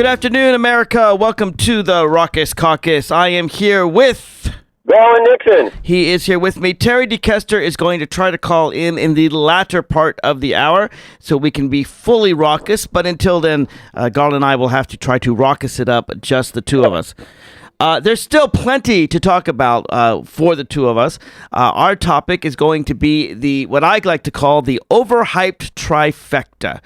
Good afternoon, America. Welcome to the Raucous Caucus. I am here with... Garland Nixon. He is here with me. Terry DeKester is going to try to call in the latter part of the hour so we can be fully raucous. But until then, Garland and I will have to try to raucous it up, just the two of us. There's still plenty to talk about for the two of us. Our topic is going to be what I like to call the Overhyped Trifecta,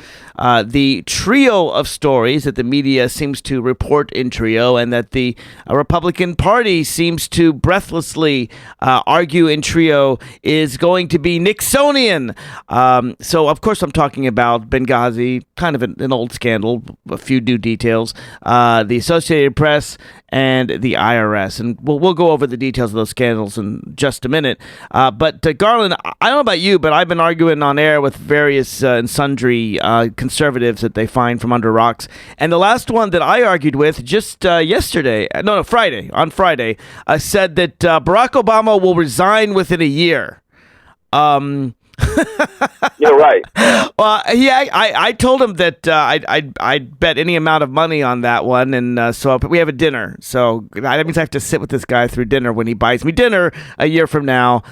the trio of stories that the media seems to report in trio and that the Republican Party seems to breathlessly argue in trio is going to be Nixonian. So, of course, I'm talking about Benghazi, kind of an old scandal, a few new details, the Associated Press, and the IRS. And we'll go over the details of those scandals in just a minute. But Garland, I don't know about you, but I've been arguing on air with various and sundry conservatives that they find from under rocks. And the last one that I argued with just Friday, said that Barack Obama will resign within a year. You're right. Well, I told him that I'd bet any amount of money on that one, and so we have a dinner. So that means I have to sit with this guy through dinner when he buys me dinner a year from now.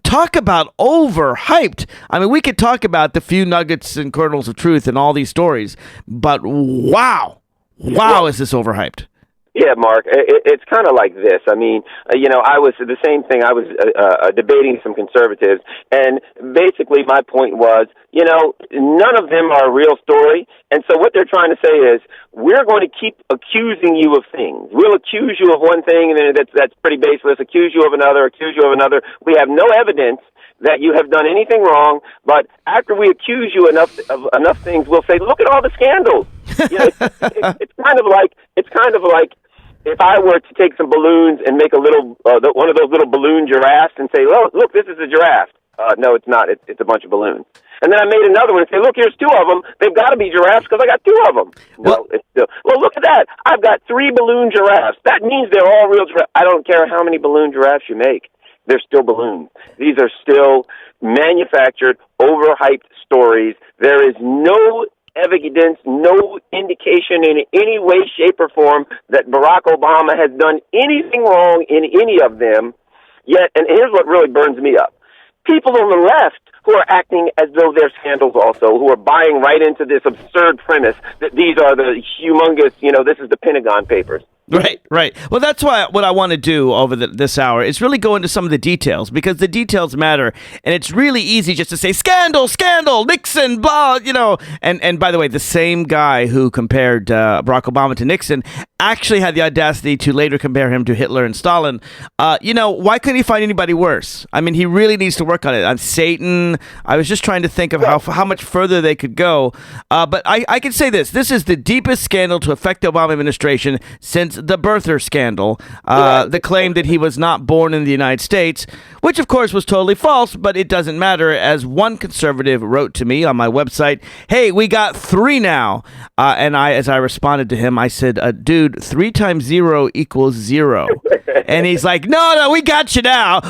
Talk about overhyped. I mean, we could talk about the few nuggets and kernels of truth in all these stories, but wow, is this overhyped? Yeah, Mark, it's kind of like this. I mean, I was the same thing. I was debating some conservatives, and basically my point was, none of them are a real story. And so what they're trying to say is, we're going to keep accusing you of things. We'll accuse you of one thing, and then that's pretty baseless. Accuse you of another. We have no evidence that you have done anything wrong, but after we accuse you of enough things, we'll say, look at all the scandals. It's kind of like if I were to take some balloons and make a little one of those little balloon giraffes and say, "Oh, look, this is a giraffe." No, it's not. It's a bunch of balloons. And then I made another one and say, "Look, here's two of them. They've got to be giraffes because I got two of them." No, it's still. Well, look at that. I've got 3 balloon giraffes. That means they're all real giraffes. I don't care how many balloon giraffes you make. They're still balloons. These are still manufactured, overhyped stories. There is no evidence, no indication in any way, shape, or form that Barack Obama has done anything wrong in any of them. Yet, and here's what really burns me up. People on the left who are acting as though they're scandals also, who are buying right into this absurd premise that these are the humongous, this is the Pentagon Papers. Right. Well, that's what I want to do over this hour is really go into some of the details, because the details matter, and it's really easy just to say scandal, Nixon, blah, And by the way, the same guy who compared Barack Obama to Nixon actually had the audacity to later compare him to Hitler and Stalin. Why couldn't he find anybody worse? I mean, he really needs to work on it. On Satan, I was just trying to think of how much further they could go. But I can say this. This is the deepest scandal to affect the Obama administration since the birther scandal, the claim that he was not born in the United States, which of course was totally false, but it doesn't matter. As one conservative wrote to me on my website, "Hey, we got 3 now." And as I responded to him, I said, dude, 3 times 0 equals 0. And he's like, no, we got you now.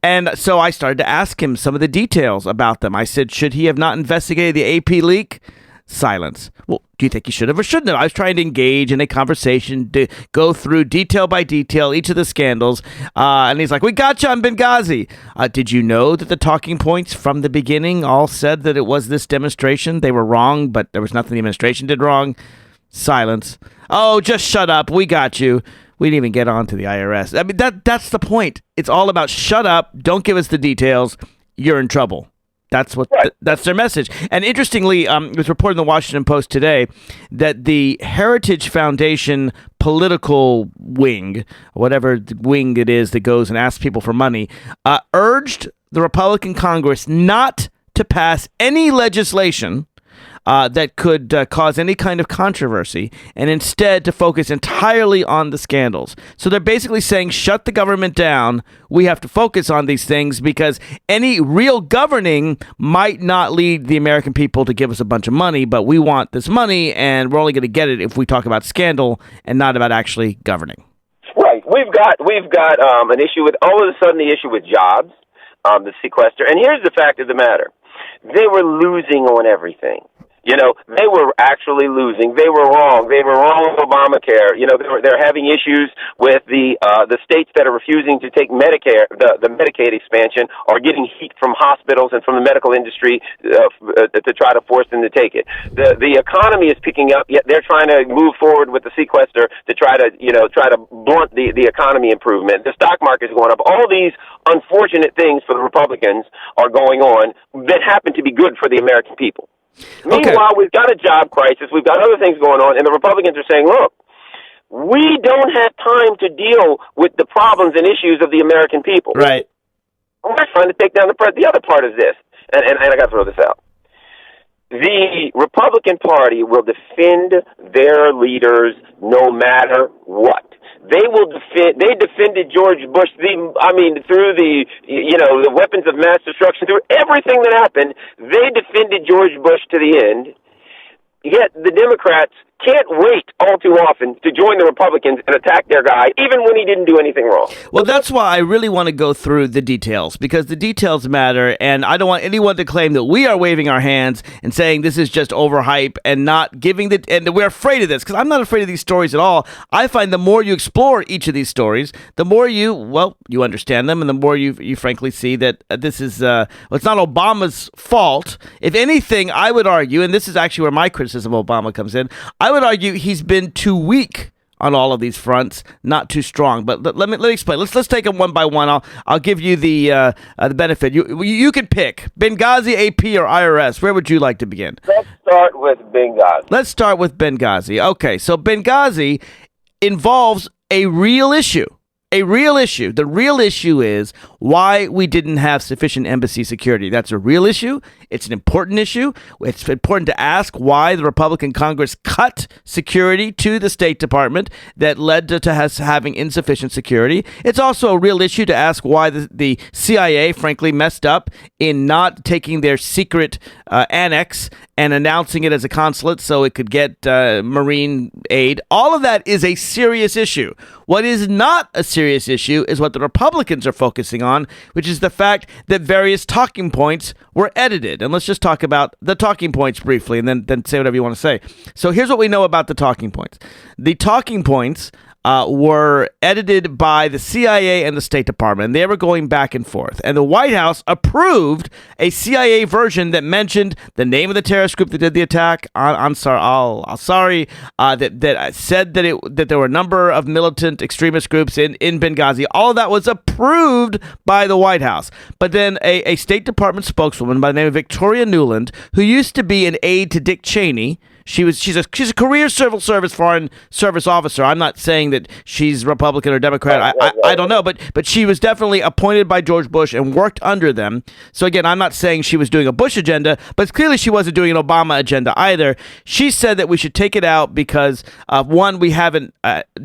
And so I started to ask him some of the details about them. I said, should he have not investigated the AP leak? Silence. Well, do you think he should have or shouldn't have? I was trying to engage in a conversation to go through detail by detail each of the scandals. And he's like, we got you on Benghazi. Did you know that the talking points from the beginning all said that it was this demonstration? They were wrong, but there was nothing the administration did wrong. Silence. Oh, just shut up. We got you. We didn't even get on to the IRS. I mean, that's the point. It's all about shut up. Don't give us the details. You're in trouble. That's their message. And interestingly, it was reported in the Washington Post today that the Heritage Foundation political wing, whatever wing it is that goes and asks people for money, urged the Republican Congress not to pass any legislation that could cause any kind of controversy, and instead to focus entirely on the scandals. So they're basically saying, shut the government down. We have to focus on these things because any real governing might not lead the American people to give us a bunch of money, but we want this money, and we're only going to get it if we talk about scandal and not about actually governing. Right. We've got an issue with, all of a sudden, the issue with jobs, the sequester. And here's the fact of the matter. They were losing on everything. They were actually losing. They were wrong. They were wrong with Obamacare. They're having issues with the states that are refusing to take Medicare, the Medicaid expansion, are getting heat from hospitals and from the medical industry to try to force them to take it. The economy is picking up, yet they're trying to move forward with the sequester to try to blunt the economy improvement. The stock market is going up. All these unfortunate things for the Republicans are going on that happen to be good for the American people. Meanwhile, we've got a job crisis. We've got other things going on, and the Republicans are saying, look, we don't have time to deal with the problems and issues of the American people. Right. We're trying to take down the other part of this, and I got to throw this out. The Republican Party will defend their leaders no matter what. They will defend. They defended George Bush. Through the weapons of mass destruction, through everything that happened, they defended George Bush to the end. Yet the Democrats can't wait all too often to join the Republicans and attack their guy, even when he didn't do anything wrong. Well, that's why I really want to go through the details, because the details matter, and I don't want anyone to claim that we are waving our hands and saying this is just overhype and not giving and we're afraid of this, because I'm not afraid of these stories at all. I find the more you explore each of these stories, the more you understand them, and the more you frankly see that this is, it's not Obama's fault. If anything, I would argue, and this is actually where my criticism of Obama comes in, I would argue he's been too weak on all of these fronts, not too strong. But let me explain. Let's take them one by one. I'll give you the benefit. You can pick Benghazi, AP, or IRS. Where would you like to begin? Let's start with Benghazi. Let's start with Benghazi. Okay, so Benghazi involves a real issue. A real issue. The real issue is why we didn't have sufficient embassy security. That's a real issue. It's an important issue. It's important to ask why the Republican Congress cut security to the State Department that led to us having insufficient security. It's also a real issue to ask why the CIA, frankly, messed up in not taking their secret annex and announcing it as a consulate so it could get Marine aid. All of that is a serious issue. What is not a serious issue is what the Republicans are focusing on, which is the fact that various talking points were edited. And let's just talk about the talking points briefly and then say whatever you want to say. So here's what we know about the talking points. The talking points were edited by the CIA and the State Department. They were going back and forth. And the White House approved a CIA version that mentioned the name of the terrorist group that did the attack. That said that there were a number of militant extremist groups in Benghazi. All of that was approved by the White House. But then a State Department spokeswoman by the name of Victoria Nuland, who used to be an aide to Dick Cheney, she's a career civil service foreign service officer. I'm not saying that she's Republican or Democrat. I don't know, but she was definitely appointed by George Bush and worked under them. So again, I'm not saying she was doing a Bush agenda, but clearly she wasn't doing an Obama agenda either. She said that we should take it out because one, we haven't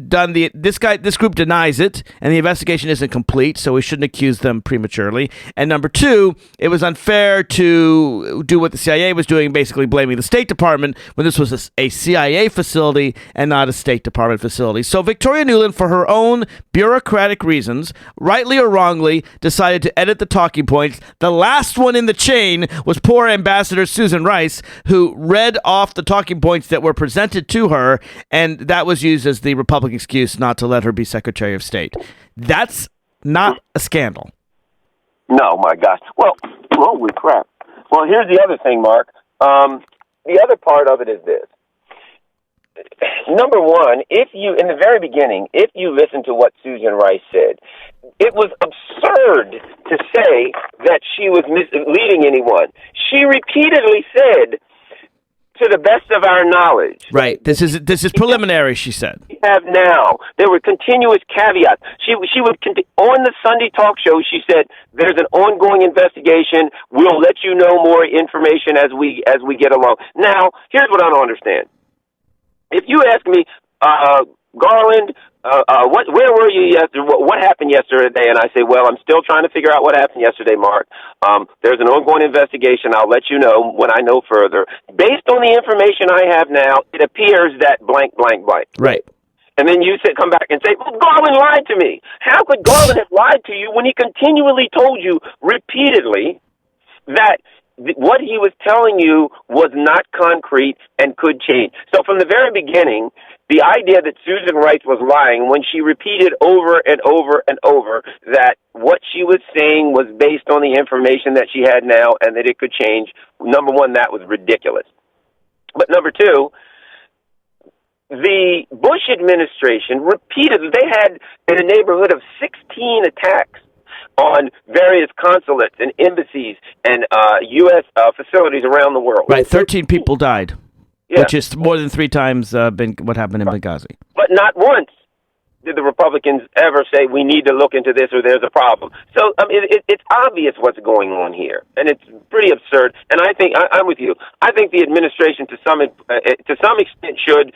done this group denies it, and the investigation isn't complete, so we shouldn't accuse them prematurely. And number two, it was unfair to do what the CIA was doing, basically blaming the State Department when this was a CIA facility and not a State Department facility. So Victoria Nuland, for her own bureaucratic reasons, rightly or wrongly, decided to edit the talking points. The last one in the chain was poor Ambassador Susan Rice, who read off the talking points that were presented to her, and that was used as the Republican excuse not to let her be Secretary of State. That's not a scandal. No, my gosh. Well, holy crap. Well, here's the other thing, Mark. The other part of it is this. Number one, in the very beginning, if you listen to what Susan Rice said, it was absurd to say that she was misleading anyone. She repeatedly said, to the best of our knowledge. Right. This is preliminary, she said. We have now. There were continuous caveats. She would on the Sunday talk show, she said, there's an ongoing investigation. We'll let you know more information as we get along. Now, here's what I don't understand. If you ask me, Garland, where were you yesterday? What happened yesterday? And I say, well, I'm still trying to figure out what happened yesterday, Mark. There's an ongoing investigation. I'll let you know when I know further. Based on the information I have now, it appears that blank, blank, blank. Right. And then you come back and say, well, Garland lied to me. How could Garland have lied to you when he continually told you repeatedly that what he was telling you was not concrete and could change. So from the very beginning, the idea that Susan Rice was lying when she repeated over and over and over that what she was saying was based on the information that she had now and that it could change, number one, that was ridiculous. But number two, the Bush administration repeatedly, they had in the neighborhood of 16 attacks on various consulates and embassies and U.S. Facilities around the world. Right, 13 people died, yeah. which is more than 3 times what happened in Benghazi. But not once did the Republicans ever say, we need to look into this or there's a problem. So I mean, it's obvious what's going on here, and it's pretty absurd. And I think, I'm with you, I think the administration to some extent should,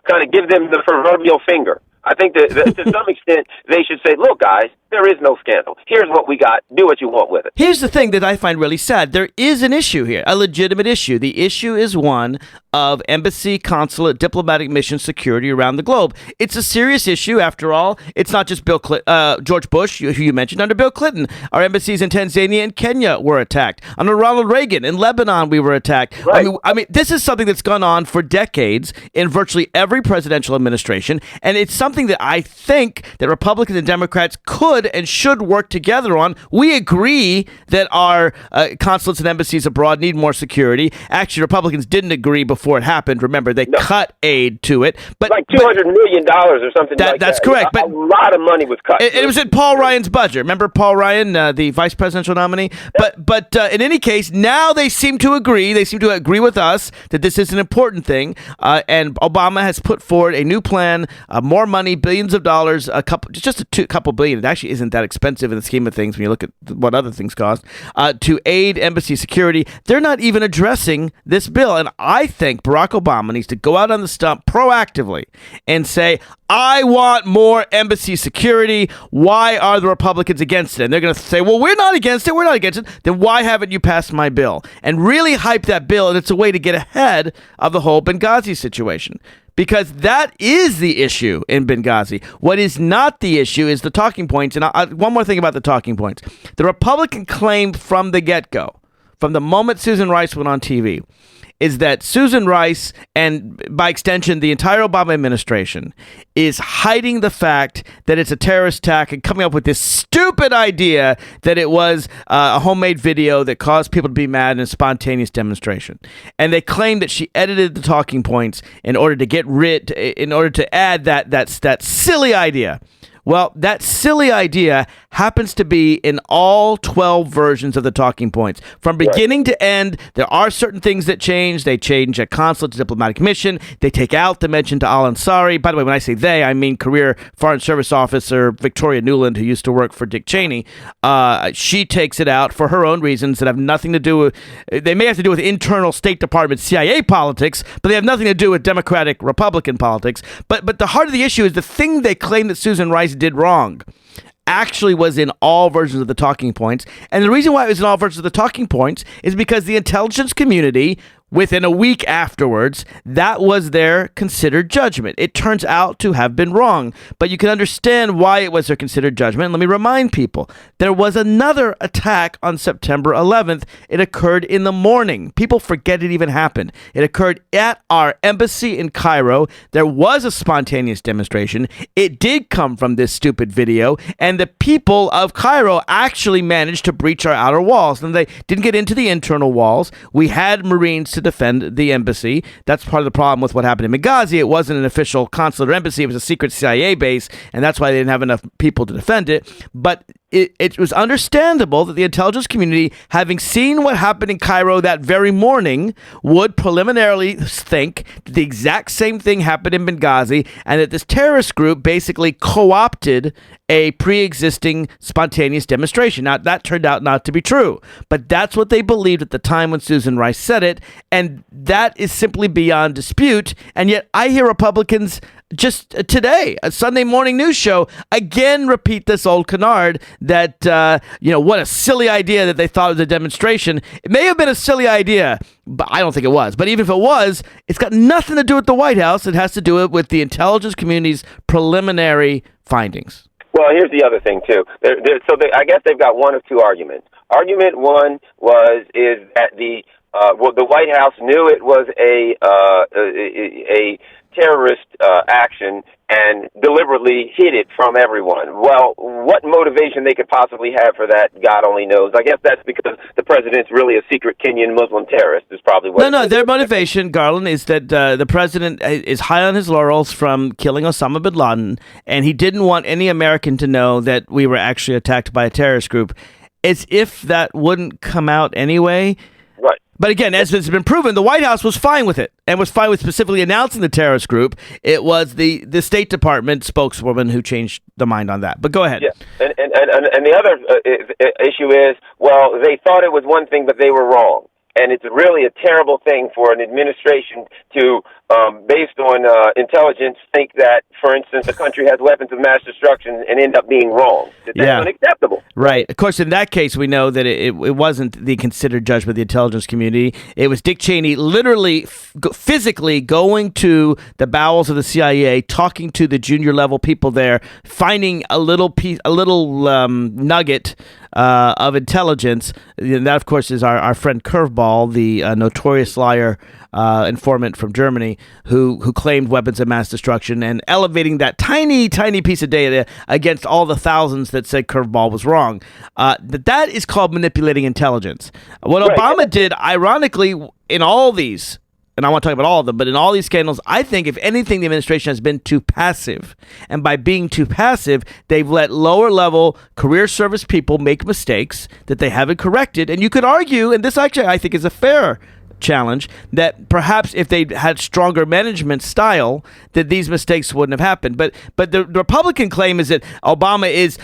kind of give them the proverbial finger. I think that to some extent they should say, look, guys, there is no scandal. Here's what we got. Do what you want with it. Here's the thing that I find really sad. There is an issue here, a legitimate issue. The issue is one of embassy, consulate, diplomatic mission security around the globe. It's a serious issue, after all. It's not just George Bush, who you mentioned. Under Bill Clinton, our embassies in Tanzania and Kenya were attacked. Under Ronald Reagan, in Lebanon, we were attacked. Right. I mean, this is something that's gone on for decades in virtually every presidential administration, and it's something that I think that Republicans and Democrats could and should work together on. We agree that our consulates and embassies abroad need more security. Actually, Republicans didn't agree before it happened. Remember, they cut aid to it. But like $200 million or something like that. That's correct. A lot of money was cut. It was in Paul Ryan's budget. Remember Paul Ryan, the vice presidential nominee? But in any case, now they seem to agree. They seem to agree with us that this is an important thing. And Obama has put forward a new plan, more money, billions of dollars, just a couple billion. It actually isn't that expensive in the scheme of things when you look at what other things cost, to aid embassy security. They're not even addressing this bill. And I think Barack Obama needs to go out on the stump proactively and say, I want more embassy security. Why are the Republicans against it? And they're going to say, well, we're not against it. We're not against it. Then why haven't you passed my bill? And really hype that bill. And it's a way to get ahead of the whole Benghazi situation. Because that is the issue in Benghazi. What is not the issue is the talking points. And one more thing about the talking points. The Republican claim from the get-go, from the moment Susan Rice went on TV, is that Susan Rice, and by extension the entire Obama administration, is hiding the fact that it's a terrorist attack and coming up with this stupid idea that it was a homemade video that caused people to be mad in a spontaneous demonstration. And they claim that she edited the talking points in order to add that silly idea. Well, that silly idea happens to be in all 12 versions of the talking points. From beginning to end, there are certain things that change. They change a consulate to diplomatic mission. They take out the mention to Al-Ansari. By the way, when I say they, I mean career Foreign Service Officer Victoria Nuland, who used to work for Dick Cheney. She takes it out for her own reasons that have nothing to do with, they may have to do with internal State Department CIA politics, but they have nothing to do with Democratic Republican politics. But the heart of the issue is the thing they claim that Susan Rice did wrong actually was in all versions of the talking points. And the reason why it was in all versions of the talking points is because the intelligence community, within a week afterwards, that was their considered judgment. It turns out to have been wrong, but you can understand why it was their considered judgment. Let me remind people, there was another attack on September 11th. It occurred in the morning. People forget it even happened. It occurred at our embassy in Cairo. There was a spontaneous demonstration. It did come from this stupid video, and the people of Cairo actually managed to breach our outer walls. And they didn't get into the internal walls. We had Marines to defend the embassy. That's part of the problem with what happened in Benghazi. It wasn't an official consulate or embassy. It was a secret CIA base, and that's why they didn't have enough people to defend it. But it was understandable that the intelligence community, having seen what happened in Cairo that very morning, would preliminarily think that the exact same thing happened in Benghazi, and that this terrorist group basically co-opted a pre-existing spontaneous demonstration. Now, that turned out not to be true, but that's what they believed at the time when Susan Rice said it, and that is simply beyond dispute. And yet I hear Republicans just today, a Sunday morning news show, again repeat this old canard that, what a silly idea that they thought of the demonstration. It may have been a silly idea, but I don't think it was. But even if it was, it's got nothing to do with the White House. It has to do with the intelligence community's preliminary findings. Well, here's the other thing too. I guess they've got one of two arguments. Argument one is that the White House knew it was a terrorist action and deliberately hid it from everyone. Well, what motivation they could possibly have for that, God only knows. I guess that's because the president's really a secret Kenyan Muslim terrorist is probably what... No, their motivation, Garland, is that the president is high on his laurels from killing Osama bin Laden, and he didn't want any American to know that we were actually attacked by a terrorist group. As if that wouldn't come out anyway. Right. But again, as has been proven, the White House was fine with it and was fine with specifically announcing the terrorist group. It was the State Department spokeswoman who changed the mind on that. But go ahead. Yeah. And the other issue is, well, they thought it was one thing, but they were wrong. And it's really a terrible thing for an administration to, based on intelligence, think that, for instance, a country has weapons of mass destruction and end up being wrong. That's unacceptable. Right. Of course, in that case, we know that it wasn't the considered judgment of the intelligence community. It was Dick Cheney literally, physically going to the bowels of the CIA, talking to the junior level people there, finding a little nugget of intelligence. And that, of course, is our friend Curveball, the notorious liar informant from Germany, who claimed weapons of mass destruction, and elevating that tiny piece of data against all the thousands that said Curveball was wrong. That is called manipulating intelligence. What Obama did, ironically, in all these, and I want to talk about all of them, but in all these scandals, I think, if anything, the administration has been too passive. And by being too passive, they've let lower-level career service people make mistakes that they haven't corrected. And you could argue, and this actually I think is a fair challenge, that perhaps if they had stronger management style, that these mistakes wouldn't have happened. But the Republican claim is that Obama is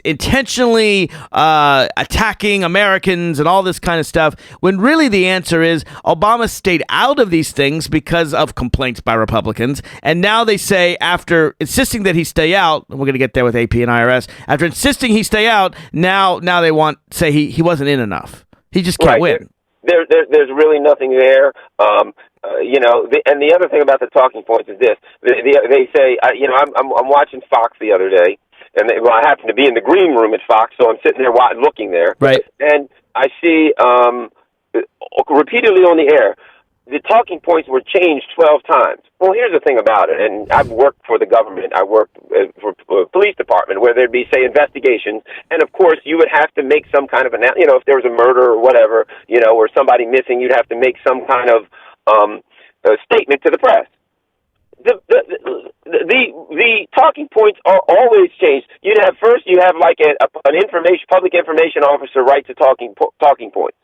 intentionally attacking Americans and all this kind of stuff, when really the answer is Obama stayed out of these things because of complaints by Republicans, and now they say, after insisting that he stay out, and we're going to get there with AP and IRS, after insisting he stay out, now they say he wasn't in enough. He just can't win. There's really nothing there. And the other thing about the talking points is this: they say, I'm watching Fox the other day, and I happen to be in the green room at Fox, so I'm sitting there looking there, right? And I see repeatedly on the air, the talking points were changed 12 times. Well, here's the thing about it, and I've worked for the government. I worked for a police department where there'd be, say, investigations, and of course you would have to make some kind of if there was a murder or whatever, or somebody missing, you'd have to make some kind of statement to the press. The talking points are always changed. You have like an public information officer writes a talking points.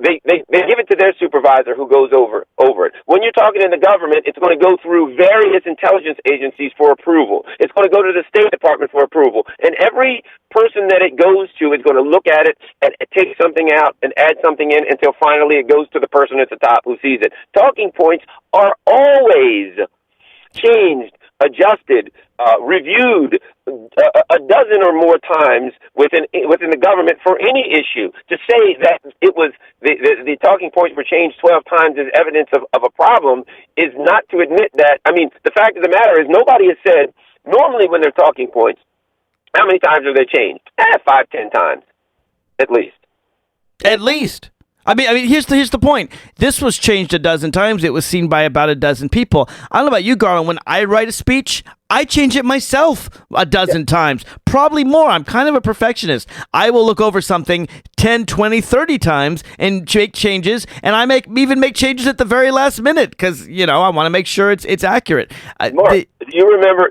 They give it to their supervisor, who goes over it. When you're talking in the government, it's going to go through various intelligence agencies for approval. It's going to go to the State Department for approval. And every person that it goes to is going to look at it and take something out and add something in until finally it goes to the person at the top who sees it. Talking points are always changed, adjusted, reviewed a dozen or more times within the government for any issue. To say that it was the talking points were changed 12 times as evidence of a problem is not to admit that. I mean, the fact of the matter is nobody has said, normally when they're talking points, how many times are they changed? 5, 10 times, at least. At least. I mean, here's the point. This was changed a dozen times. It was seen by about a dozen people. I don't know about you, Garland. When I write a speech, I change it myself a dozen times, probably more. I'm kind of a perfectionist. I will look over something 10, 20, 30 times and make changes, and I even make changes at the very last minute because, I want to make sure it's accurate. Mark, do you remember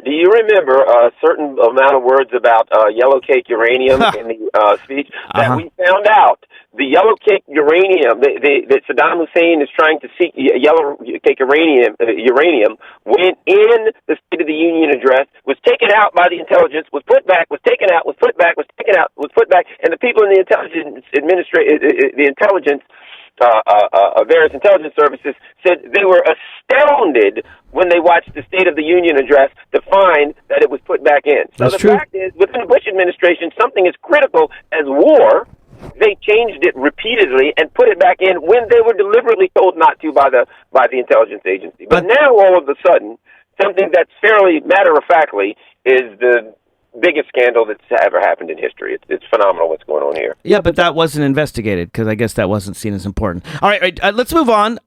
a certain amount of words about yellow cake uranium in the speech that we found out? The yellow cake uranium that Saddam Hussein is trying to seek yellow cake uranium when in the State of the Union address was taken out by the intelligence, was put back, was taken out, was put back, was taken out, was put back, and the people in the intelligence various intelligence services said they were astounded when they watched the State of the Union address to find that it was put back in. So That's the true. fact is, within the Bush administration, something as critical as war, they changed it repeatedly and put it back in when they were deliberately told not to by the intelligence agency. But now, all of a sudden, something that's fairly matter-of-factly is the biggest scandal that's ever happened in history. It's phenomenal what's going on here. Yeah, but that wasn't investigated because I guess that wasn't seen as important. All right, let's move on.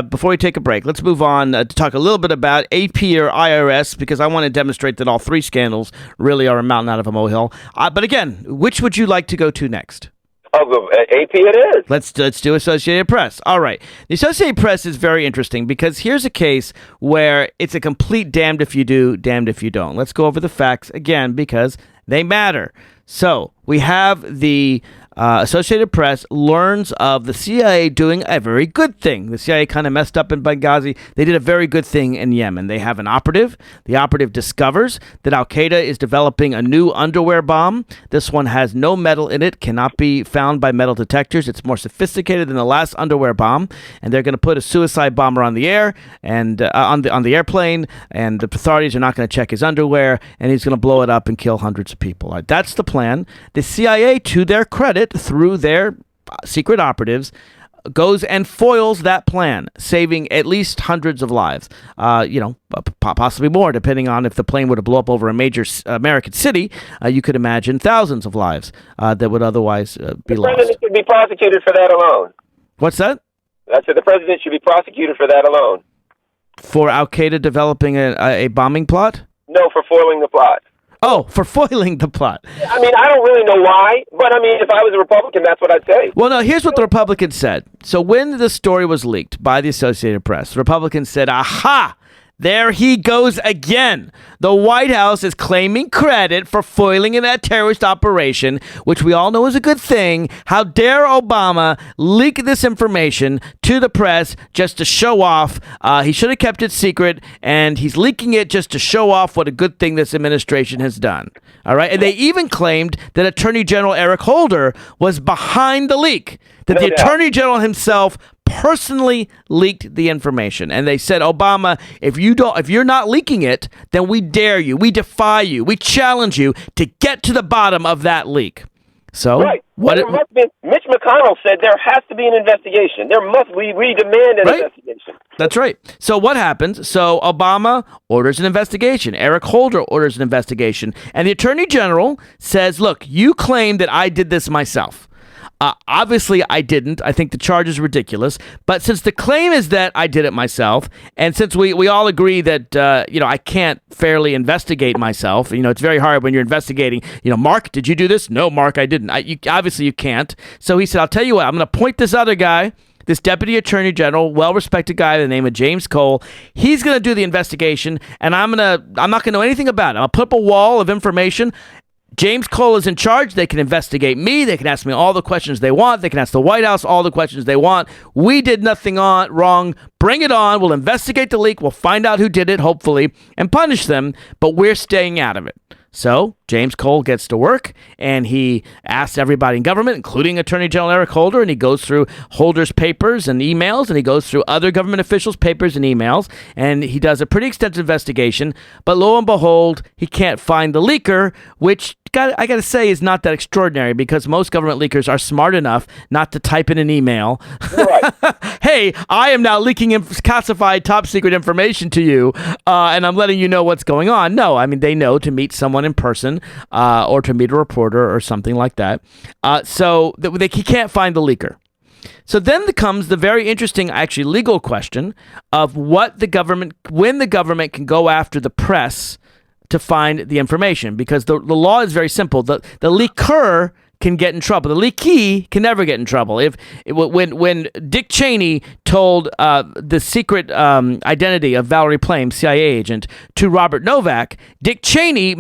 Before we take a break, let's move on to talk a little bit about AP or IRS because I want to demonstrate that all three scandals really are a mountain out of a molehill. But again, which would you like to go to next? Oh, AP it is. Let's do Associated Press. All right. The Associated Press is very interesting because here's a case where it's a complete damned if you do, damned if you don't. Let's go over the facts again because they matter. So we have the Associated Press learns of the CIA doing a very good thing. The CIA kind of messed up in Benghazi. They did a very good thing in Yemen. They have an operative. The operative discovers that Al-Qaeda is developing a new underwear bomb. This one has no metal in it, cannot be found by metal detectors. It's more sophisticated than the last underwear bomb. And they're going to put a suicide bomber on the air and on the airplane. And the authorities are not going to check his underwear. And he's going to blow it up and kill hundreds of people. Right, that's the plan. The CIA, to their credit, through their secret operatives, goes and foils that plan, saving at least hundreds of lives. Possibly more, depending on if the plane were to blow up over a major American city. You could imagine thousands of lives that would otherwise be lost. The president should be prosecuted for that alone. What's that? I said the president should be prosecuted for that alone. For Al-Qaeda developing a bombing plot? No, for foiling the plot. Oh, for foiling the plot. I mean, I don't really know why, but I mean, if I was a Republican, that's what I'd say. Well, no, here's what the Republicans said. So when the story was leaked by the Associated Press, the Republicans said, aha, there he goes again. The White House is claiming credit for foiling in that terrorist operation, which we all know is a good thing. How dare Obama leak this information to the press just to show off? He should have kept it secret, and he's leaking it just to show off what a good thing this administration has done. All right, and they even claimed that Attorney General Eric Holder was behind the leak, that the Attorney General himself personally leaked the information. And they said, Obama, if you're not leaking it, then we dare you, we defy you, we challenge you to get to the bottom of that leak. So right. Mitch McConnell said there has to be an investigation. We demand an investigation. That's right. So what happens? So Obama orders an investigation. Eric Holder orders an investigation. And the Attorney General says, look, you claim that I did this myself. Obviously, I didn't. I think the charge is ridiculous. But since the claim is that I did it myself, and since we all agree that I can't fairly investigate myself, it's very hard when you're investigating. Mark, did you do this? No, Mark, I didn't. Obviously, you can't. So he said, I'll tell you what. I'm going to appoint this other guy, this deputy attorney general, well-respected guy by the name of James Cole. He's going to do the investigation, and I'm not going to know anything about it. I'll put up a wall of information. James Cole is in charge. They can investigate me. They can ask me all the questions they want. They can ask the White House all the questions they want. We did nothing wrong. Bring it on. We'll investigate the leak. We'll find out who did it, hopefully, and punish them, but we're staying out of it. So James Cole gets to work, and he asks everybody in government, including Attorney General Eric Holder, and he goes through Holder's papers and emails, and he goes through other government officials' papers and emails, and he does a pretty extensive investigation. But lo and behold, he can't find the leaker, which I got to say is not that extraordinary because most government leakers are smart enough not to type in an email. Right. Hey, I am now leaking classified top secret information to you, and I'm letting you know what's going on. No, I mean, they know to meet someone in person or to meet a reporter or something like that. So he can't find the leaker. So then comes the very interesting, actually legal question of when the government can go after the press to find the information, because the law is very simple. The leaker can get in trouble. The leakee can never get in trouble. When Dick Cheney told the secret identity of Valerie Plame, CIA agent, to Robert Novak, Dick Cheney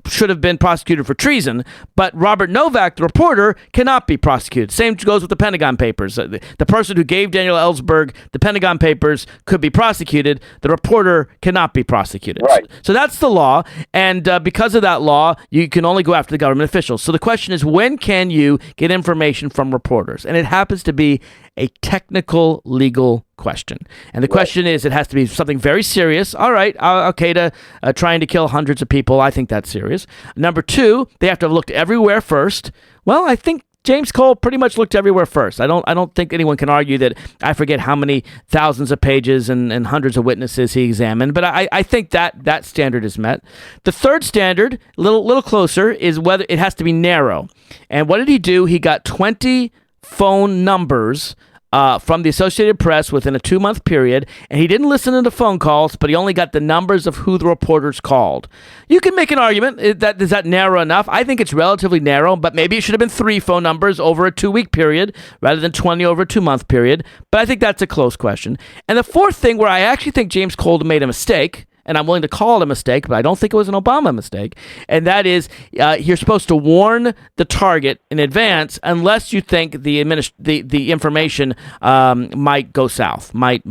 should have been prosecuted for treason, but Robert Novak, the reporter, cannot be prosecuted. Same goes with the Pentagon Papers. The person who gave Daniel Ellsberg the Pentagon Papers could be prosecuted. The reporter cannot be prosecuted. Right. So that's the law, and because of that law, you can only go after the government officials. So the question is, when can you get information from reporters? And it happens to be a technical legal question. And the question is, it has to be something very serious. All right, Al-Qaeda trying to kill hundreds of people. I think that's serious. Number two, they have to have looked everywhere first. Well, I think James Cole pretty much looked everywhere first. I don't think anyone can argue that. I forget how many thousands of pages and hundreds of witnesses he examined, but I think that standard is met. The third standard, little closer, is whether it has to be narrow. And what did he do? He got 20 phone numbers from the Associated Press within a 2-month period, and he didn't listen to the phone calls, but he only got the numbers of who the reporters called. You can make an argument that is that narrow enough. I think it's relatively narrow, but maybe it should have been 3 phone numbers over a 2-week period rather than 20 over a 2-month period. But I think that's a close question. And the fourth thing where I actually think James Cole made a mistake, and I'm willing to call it a mistake, but I don't think it was an Obama mistake, and that is you're supposed to warn the target in advance unless you think the information might go south, might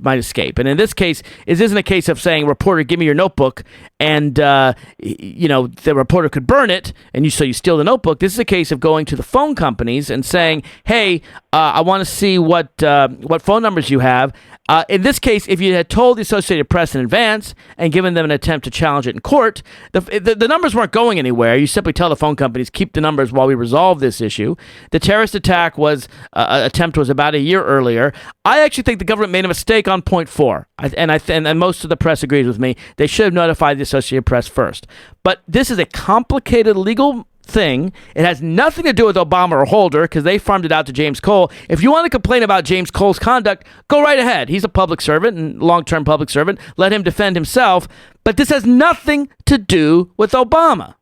escape. And in this case, it isn't a case of saying, reporter, give me your notebook, and the reporter could burn it, and so you steal the notebook. This is a case of going to the phone companies and saying, hey, I want to see what phone numbers you have. In this case, if you had told the Associated Press in advance and given them an attempt to challenge it in court, the numbers weren't going anywhere. You simply tell the phone companies, keep the numbers while we resolve this issue. The terrorist attack attempt was about a year earlier. I actually think the government made a mistake on point 4, and most of the press agrees with me. They should have notified the Associated Press first. But this is a complicated legal thing. It has nothing to do with Obama or Holder because they farmed it out to James Cole. If you want to complain about James Cole's conduct, go right ahead. He's a public servant and long-term public servant. Let him defend himself. But this has nothing to do with Obama.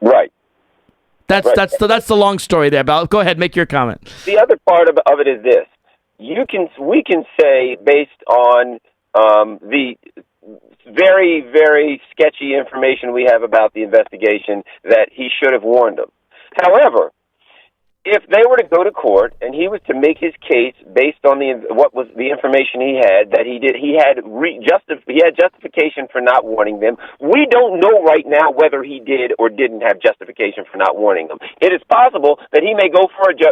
Right. That's the long story there. But go ahead, make your comment. The other part of it is this: we can say based on the very, very sketchy information we have about the investigation that he should have warned them. However, if they were to go to court and he was to make his case based on what was the information he had, that he had justification for not warning them. We don't know right now whether he did or didn't have justification for not warning them. It is possible that he may go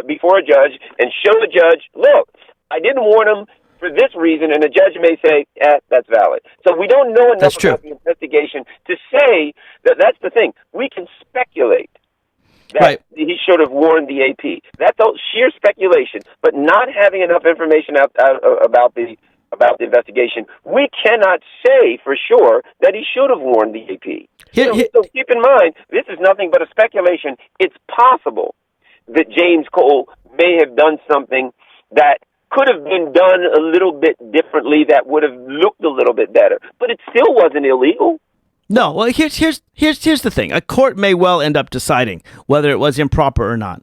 before a judge and show the judge, look, I didn't warn him for this reason, and the judge may say, that's valid. So we don't know enough about the investigation to say that. That's the thing. We can speculate that he should have warned the AP. That's all sheer speculation, but not having enough information about the investigation, we cannot say for sure that he should have warned the AP. So keep in mind, this is nothing but a speculation. It's possible that James Cole may have done something that could have been done a little bit differently, that would have looked a little bit better, but it still wasn't illegal. No, well, here's the thing. A court may well end up deciding whether it was improper or not.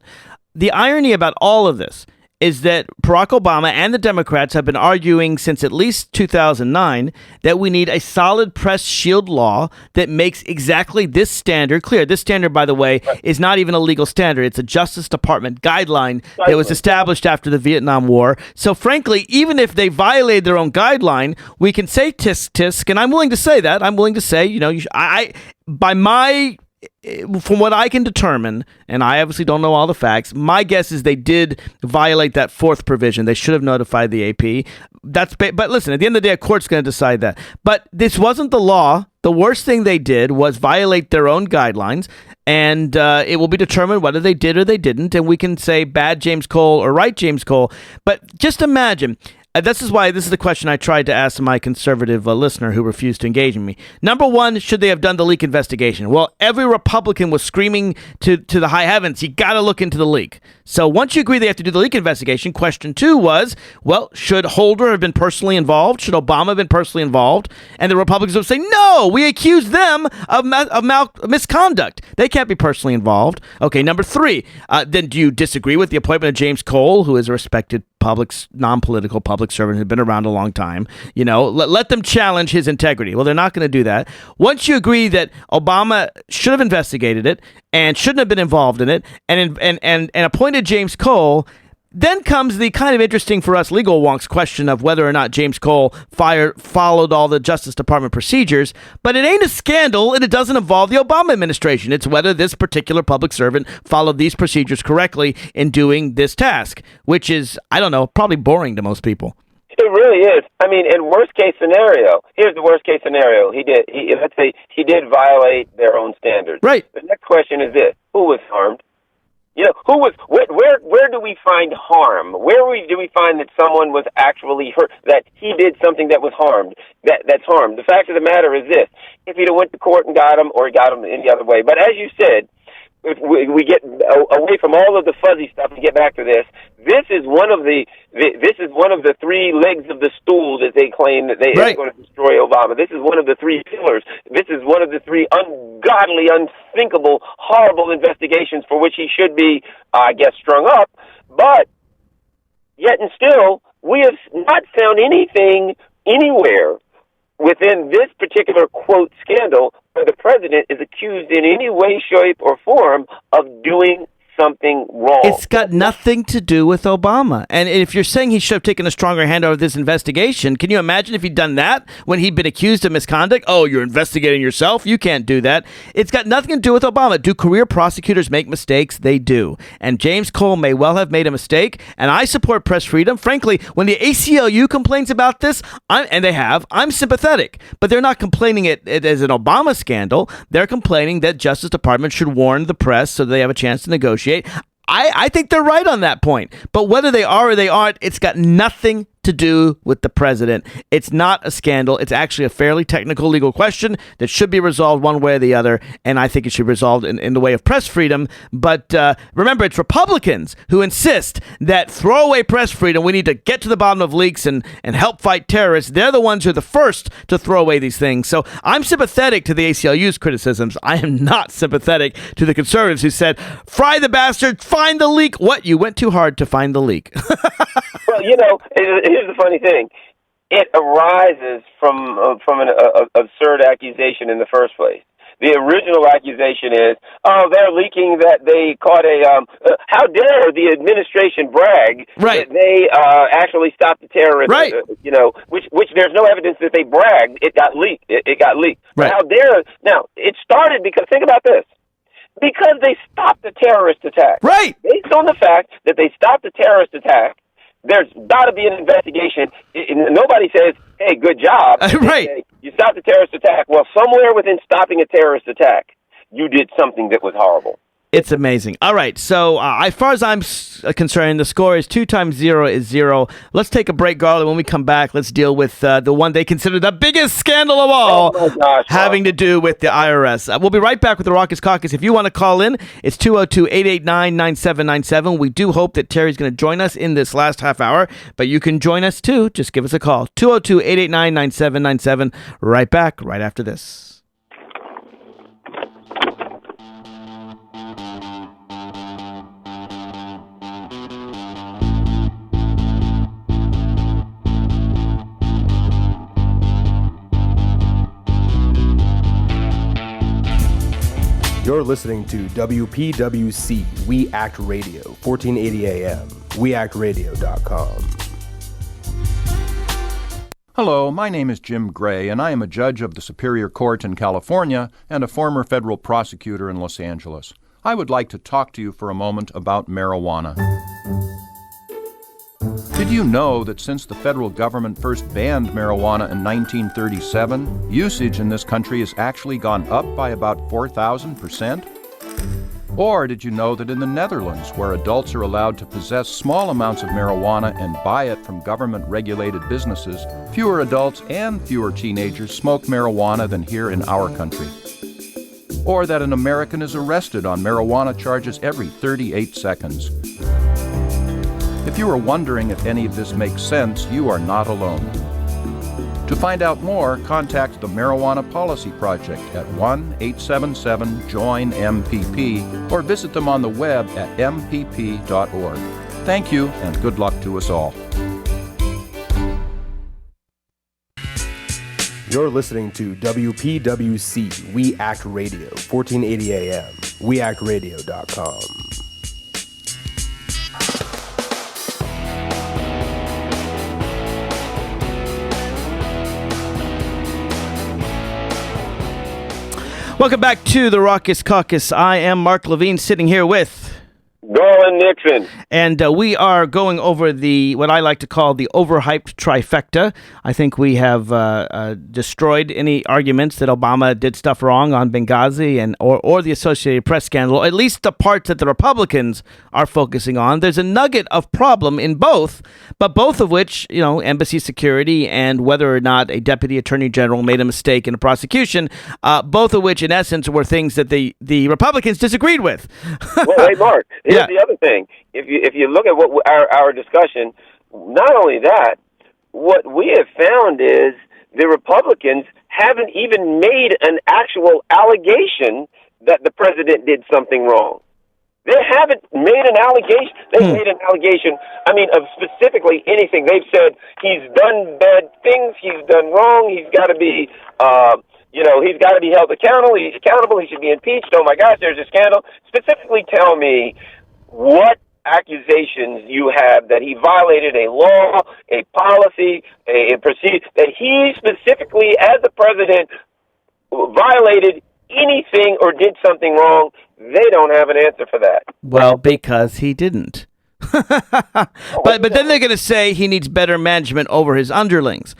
The irony about all of this is that Barack Obama and the Democrats have been arguing since at least 2009 that we need a solid press shield law that makes exactly this standard clear. This standard, by the way, is not even a legal standard. It's a Justice Department guideline that was established after the Vietnam War. So frankly, even if they violated their own guideline, we can say tisk tisk, and I'm willing to say that. I'm willing to say, from what I can determine, and I obviously don't know all the facts, my guess is they did violate that 4th provision. They should have notified the AP. But listen, at the end of the day, a court's going to decide that. But this wasn't the law. The worst thing they did was violate their own guidelines, and it will be determined whether they did or they didn't, and we can say bad James Cole or right James Cole. But just imagine. This is the question I tried to ask my conservative listener who refused to engage with me. Number one, should they have done the leak investigation? Well, every Republican was screaming to the high heavens, you got to look into the leak. So once you agree they have to do the leak investigation, question 2 was, well, should Holder have been personally involved? Should Obama have been personally involved? And the Republicans would say, no, we accuse them of misconduct. They can't be personally involved. Okay, number 3, then do you disagree with the appointment of James Cole, who is a respected non-political public servant who'd been around a long time? Let them challenge his integrity. Well, they're not going to do that. Once you agree that Obama should have investigated it and shouldn't have been involved in it and appointed James Cole, then comes the kind of interesting for us legal wonks question of whether or not James Cole followed all the Justice Department procedures. But it ain't a scandal, and it doesn't involve the Obama administration. It's whether this particular public servant followed these procedures correctly in doing this task, which is, I don't know, probably boring to most people. It really is. I mean, in worst case scenario, here's the worst case scenario. Let's say he did violate their own standards. Right. The next question is this: who was harmed? Where do we find harm? Do we find that someone was actually hurt, that he did something that was harmed, that's harmed? The fact of the matter is this: if he'd have went to court and got him, or he got him any other way. But as you said, if we get away from all of the fuzzy stuff and get back to this, this is one of the three legs of the stool that they claim that they are going to destroy Obama. This is one of the three pillars. This is one of the three ungodly, unthinkable, horrible investigations for which he should be, I guess, strung up. But yet and still, we have not found anything anywhere within this particular, quote, scandal where the president is accused in any way, shape, or form of doing something wrong. It's got nothing to do with Obama. And if you're saying he should have taken a stronger hand over this investigation, can you imagine if he'd done that when he'd been accused of misconduct? Oh, you're investigating yourself? You can't do that. It's got nothing to do with Obama. Do career prosecutors make mistakes? They do. And James Cole may well have made a mistake, and I support press freedom. Frankly, when the ACLU complains about this, I'm sympathetic. But they're not complaining it as an Obama scandal. They're complaining that Justice Department should warn the press so they have a chance to negotiate. I think they're right on that point. But whether they are or they aren't, it's got nothing to do with the president. It's not a scandal. It's actually a fairly technical legal question that should be resolved one way or the other, and I think it should be resolved in the way of press freedom. But remember, it's Republicans who insist that throw away press freedom. We need to get to the bottom of leaks and help fight terrorists. They're the ones who are the first to throw away these things. So I'm sympathetic to the ACLU's criticisms. I am not sympathetic to the conservatives who said, fry the bastard, find the leak. What? You went too hard to find the leak. Well, here's the funny thing. It arises from an absurd accusation in the first place. The original accusation is, they're leaking that they caught how dare the administration brag that they actually stopped the terrorists, which there's no evidence that they bragged. It got leaked. It got leaked. Right. How dare, now, it started because, think about this, because they stopped the terrorist attack. Right. Based on the fact that they stopped the terrorist attack, there's got to be an investigation. Nobody says, hey, good job. Right. Say, you stopped the terrorist attack. Well, somewhere within stopping a terrorist attack, you did something that was horrible. It's amazing. All right, so as far as I'm concerned, the score is 2 times 0 is 0. Let's take a break, Garland. When we come back, let's deal with the one they consider the biggest scandal of all, having to do with the IRS. We'll be right back with the Raucous Caucus. If you want to call in, it's 202-889-9797. We do hope that Terry's going to join us in this last half hour, but you can join us too. Just give us a call, 202-889-9797. Right back, right after this. You're listening to WPWC, We Act Radio, 1480 AM, weactradio.com. Hello, my name is Jim Gray, and I am a judge of the Superior Court in California and a former federal prosecutor in Los Angeles. I would like to talk to you for a moment about marijuana. Did you know that since the federal government first banned marijuana in 1937, usage in this country has actually gone up by about 4,000%? Or did you know that in the Netherlands, where adults are allowed to possess small amounts of marijuana and buy it from government-regulated businesses, fewer adults and fewer teenagers smoke marijuana than here in our country? Or that an American is arrested on marijuana charges every 38 seconds? If you are wondering if any of this makes sense, you are not alone. To find out more, contact the Marijuana Policy Project at 1-877-JOIN-MPP or visit them on the web at mpp.org. Thank you, and good luck to us all. You're listening to WPWC, We Act Radio, 1480 AM, weactradio.com. Welcome back to the Raucous Caucus. I am Mark Levine, sitting here with Garland Nixon. And we are going over what I like to call the overhyped trifecta. I think we have destroyed any arguments that Obama did stuff wrong on Benghazi or the Associated Press scandal, at least the parts that the Republicans are focusing on. There's a nugget of problem in both, but both of which, embassy security and whether or not a deputy attorney general made a mistake in a prosecution, both of which, in essence, were things that the Republicans disagreed with. Well, hey, Mark, here's the other thing. If you look at what our discussion, not only that, what we have found is the Republicans haven't even made an actual allegation that the president did something wrong. They haven't made an allegation. They've made an allegation, of specifically anything. They've said he's done bad things, he's done wrong, he's got to be, he's got to be held accountable, he should be impeached. Oh my gosh, there's a scandal. Specifically tell me what accusations you have that he violated a law, a policy, a procedure, that he specifically, as the president, violated anything or did something wrong. They don't have an answer for that. Well, because he didn't. but then they're going to say he needs better management over his underlings.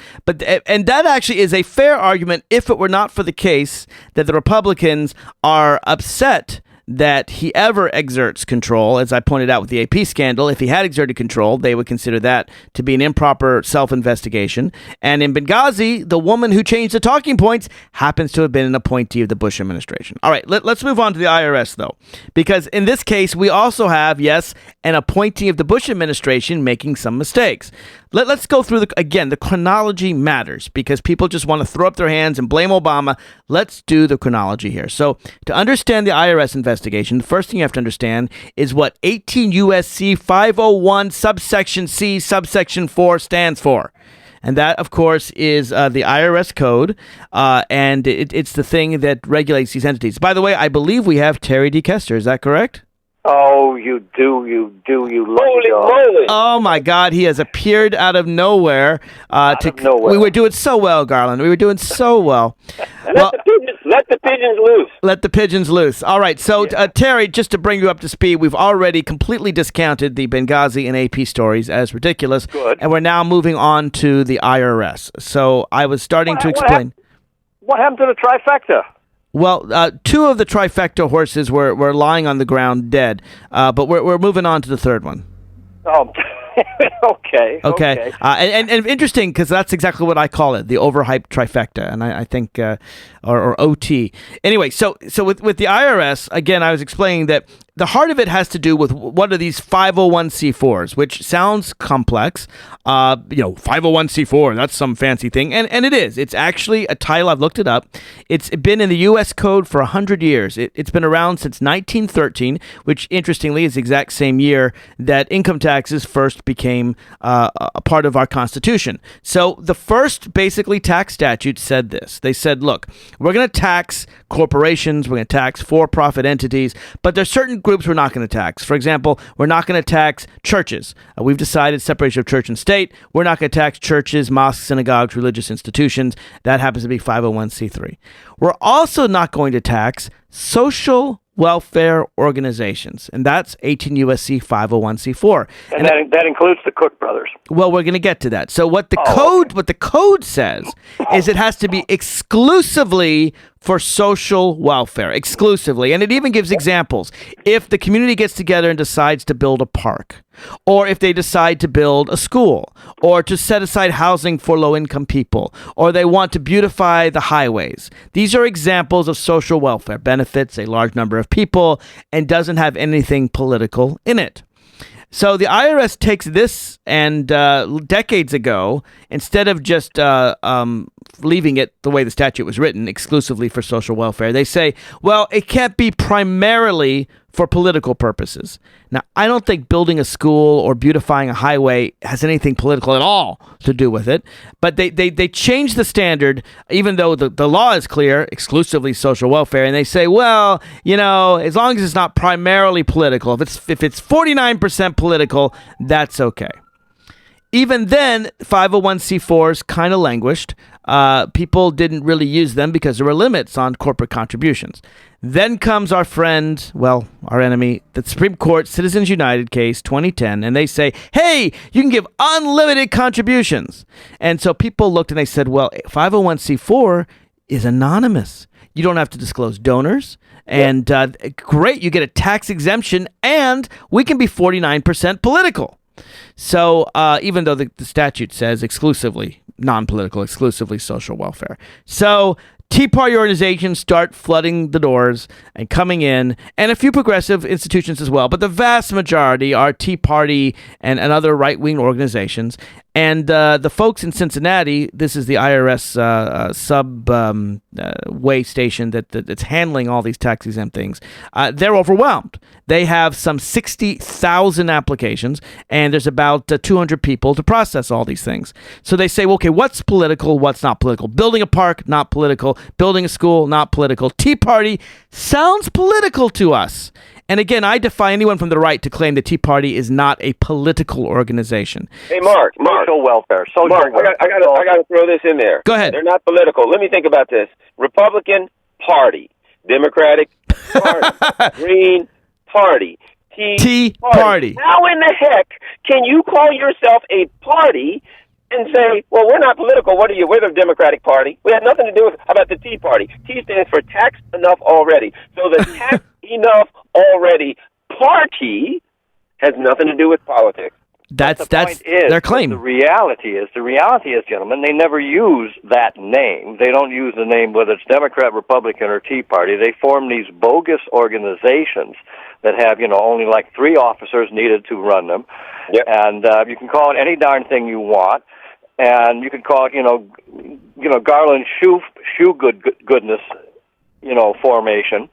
And that actually is a fair argument if it were not for the case that the Republicans are upset that he ever exerts control. As I pointed out with the AP scandal, if he had exerted control, they would consider that to be an improper self-investigation. And in Benghazi, the woman who changed the talking points happens to have been an appointee of the Bush administration. All right, let's move on to the IRS, though, because in this case, we also have, yes, an appointee of the Bush administration making some mistakes. Let's go through, the chronology matters because people just want to throw up their hands and blame Obama. Let's do the chronology here. So to understand the IRS investigation, the first thing you have to understand is what 18 U.S.C. 501 subsection C subsection 4 stands for. And that, of course, is the IRS code, and it's the thing that regulates these entities. By the way, I believe we have Terry D. Kester. Is that correct? Oh, you lucky dog. Holy. Oh my God, he has appeared out of nowhere. Nowhere. We were doing so well, Garland. We were doing so well. Let the pigeons loose. Let the pigeons loose. All right, so Terry, just to bring you up to speed, we've already completely discounted the Benghazi and AP stories as ridiculous. Good. And we're now moving on to the IRS. So I was starting to explain. What happened to the trifecta? Well, two of the trifecta horses were lying on the ground dead, but we're moving on to the third one. Oh, okay. And interesting because that's exactly what I call it, the overhyped trifecta, and I think or OT. Anyway, so with the IRS, again, I was explaining that the heart of it has to do with what are these 501c4s, which sounds complex. 501c4, that's some fancy thing, and it is. It's actually a title. I've looked it up. It's been in the U.S. Code for 100 years. It's been around since 1913, which interestingly is the exact same year that income taxes first became a part of our Constitution. So the first basically tax statute said this. They said, look, we're going to tax corporations, we're going to tax for-profit entities, but there's certain groups we're not going to tax. For example, we're not going to tax churches. We've decided separation of church and state. We're not going to tax churches, mosques, synagogues, religious institutions. That happens to be 501c3. We're also not going to tax social welfare organizations, and that's 18 U.S.C. 501c4. And that includes the Cook brothers. Well, we're going to get to that. So what the code says is it has to be exclusively for social welfare, exclusively. And it even gives examples. If the community gets together and decides to build a park, or if they decide to build a school, or to set aside housing for low-income people, or they want to beautify the highways. These are examples of social welfare, benefits a large number of people, and doesn't have anything political in it. So the IRS takes this and decades ago, instead of just leaving it the way the statute was written, exclusively for social welfare, they say, well, it can't be primarily for political purposes. Now, I don't think building a school or beautifying a highway has anything political at all to do with it, but they change the standard, even though the law is clear, exclusively social welfare, and they say, well, as long as it's not primarily political, if it's 49% political, that's okay. even then, 501c4s kind of languished. People didn't really use them because there were limits on corporate contributions. Then comes our friend, well, our enemy, the Supreme Court Citizens United case, 2010, and they say, hey, you can give unlimited contributions. And so people looked and they said, well, 501c4 is anonymous. You don't have to disclose donors. And great, you get a tax exemption, and we can be 49% political. So even though the statute says exclusively non-political, exclusively social welfare. So Tea Party organizations start flooding the doors and coming in, and a few progressive institutions as well. But the vast majority are Tea Party and other right-wing organizations. And the folks in Cincinnati, this is the IRS way station that's handling all these tax-exempt things. They're overwhelmed. They have some 60,000 applications, and there's about 200 people to process all these things. So they say, well, okay, what's political, what's not political? Building a park, not political. Building a school, not political. Tea Party sounds political to us. And again, I defy anyone from the right to claim the Tea Party is not a political organization. Hey, Mark. Social welfare. Mark, I got to throw this in there. Go ahead. They're not political. Let me think about this. Republican Party, Democratic Party, Green Party, Tea Party. How in the heck can you call yourself a party and say, well, we're not political. What are you? We're the Democratic Party. We have nothing to do with about the Tea Party. T stands for tax enough already. So the tax enough already party has nothing to do with politics. That's their claim. The reality is, gentlemen, they never use that name. They don't use the name, whether it's Democrat, Republican, or Tea Party. They form these bogus organizations that have, only like 3 officers needed to run them. Yep. And you can call it any darn thing you want. And you can call it, Garland shoe goodness, formation,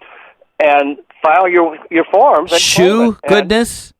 and file your forms. And shoe goodness.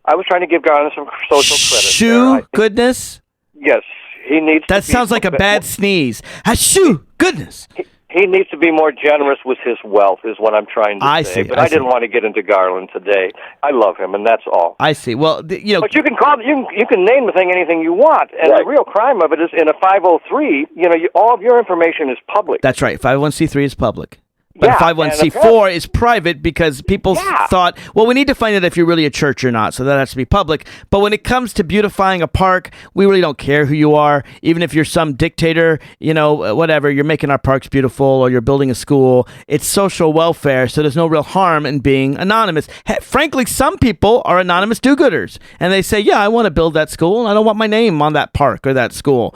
I was trying to give Garland some social credit. Shoe goodness. Yes, he needs. That sounds like a bad sneeze. Shoe goodness. He needs to be more generous with his wealth, is what I'm trying to say. But I didn't want to get into Garland today. I love him, and that's all. I see. Well, but you can call you can name the thing anything you want, and the real crime of it is in a 503. All of your information is public. That's right. 501c3 is public. But 501c4 is private because people thought, well, we need to find out if you're really a church or not, so that has to be public. But when it comes to beautifying a park, we really don't care who you are. Even if you're some dictator, whatever, you're making our parks beautiful or you're building a school. It's social welfare, so there's no real harm in being anonymous. Frankly, some people are anonymous do-gooders, and they say, yeah, I want to build that school, and I don't want my name on that park or that school.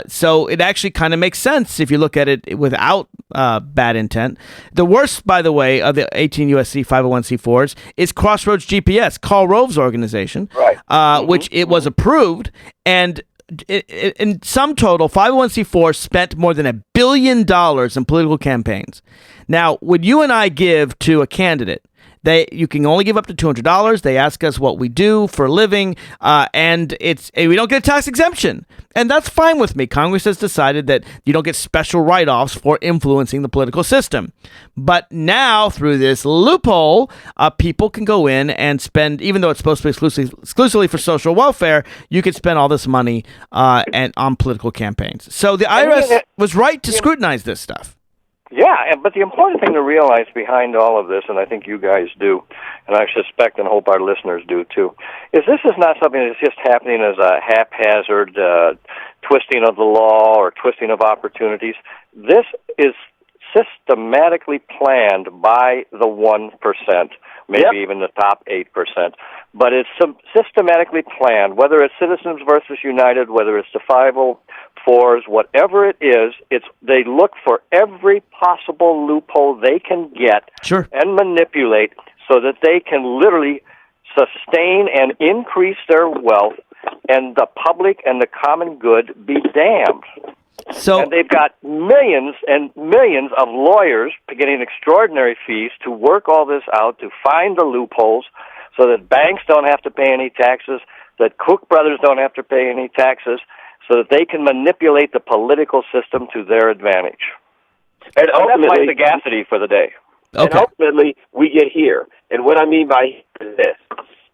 So it actually kind of makes sense if you look at it without bad intent. The worst, by the way, of the 18 USC 501c4s is Crossroads GPS, Karl Rove's organization, which it was approved, and in sum total, 501c4 spent more than $1 billion in political campaigns. Now, when you and I give to a candidate, you can only give up to $200. They ask us what we do for a living, and we don't get a tax exemption. And that's fine with me. Congress has decided that you don't get special write-offs for influencing the political system. But now, through this loophole, people can go in and spend, even though it's supposed to be exclusively for social welfare, you can spend all this money on political campaigns. So the IRS was right to scrutinize this stuff. Yeah, but the important thing to realize behind all of this, and I think you guys do, and I suspect and hope our listeners do too, is this is not something that's just happening as a haphazard twisting of the law or twisting of opportunities. This is systematically planned by the 1%, maybe even the top 8%. But it's systematically planned, whether it's Citizens versus United, whether it's the 504s, whatever it is, they look for every possible loophole they can get and manipulate so that they can literally sustain and increase their wealth, and the public and the common good be damned. And they've got millions and millions of lawyers getting extraordinary fees to work all this out, to find the loopholes, so that banks don't have to pay any taxes, that Koch brothers don't have to pay any taxes, so that they can manipulate the political system to their advantage. And that's my sagacity for the day. And ultimately, we get here. And what I mean by this,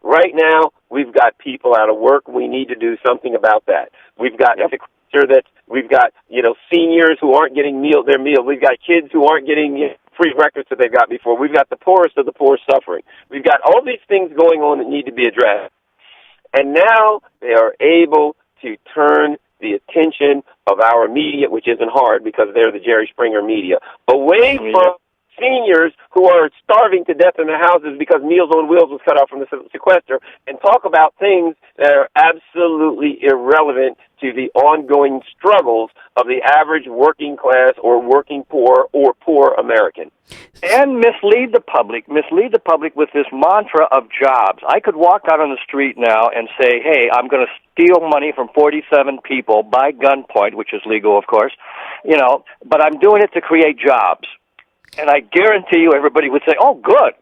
right now, we've got people out of work. We need to do something about that. We've got we've got seniors who aren't getting their meals. We've got kids who aren't getting free breakfast that they've got before. We've got the poorest of the poor suffering. We've got all these things going on that need to be addressed. And now they are able to turn the attention of our media, which isn't hard because they're the Jerry Springer media, away from seniors who are starving to death in their houses because Meals on Wheels was cut off from the sequester, and talk about things that are absolutely irrelevant to the ongoing struggles of the average working class or working poor or poor American. And mislead the public with this mantra of jobs. I could walk out on the street now and say, hey, I'm going to steal money from 47 people by gunpoint, which is legal, of course, but I'm doing it to create jobs. And I guarantee you everybody would say, oh, good.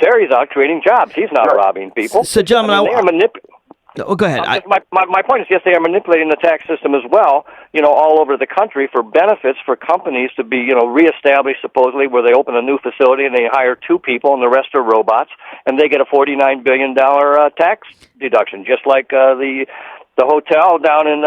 Terry's out creating jobs. He's not robbing people. So, gentlemen, they are go ahead. My point is, yes, they are manipulating the tax system as well, all over the country for benefits for companies to be, reestablished supposedly where they open a new facility and they hire 2 people and the rest are robots and they get a $49 billion tax deduction, just like the hotel down in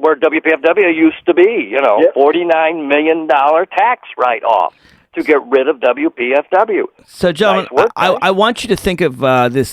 where WPFW used to be, $49 million tax write-off to get rid of WPFW. So, gentlemen, nice work, I want you to think of the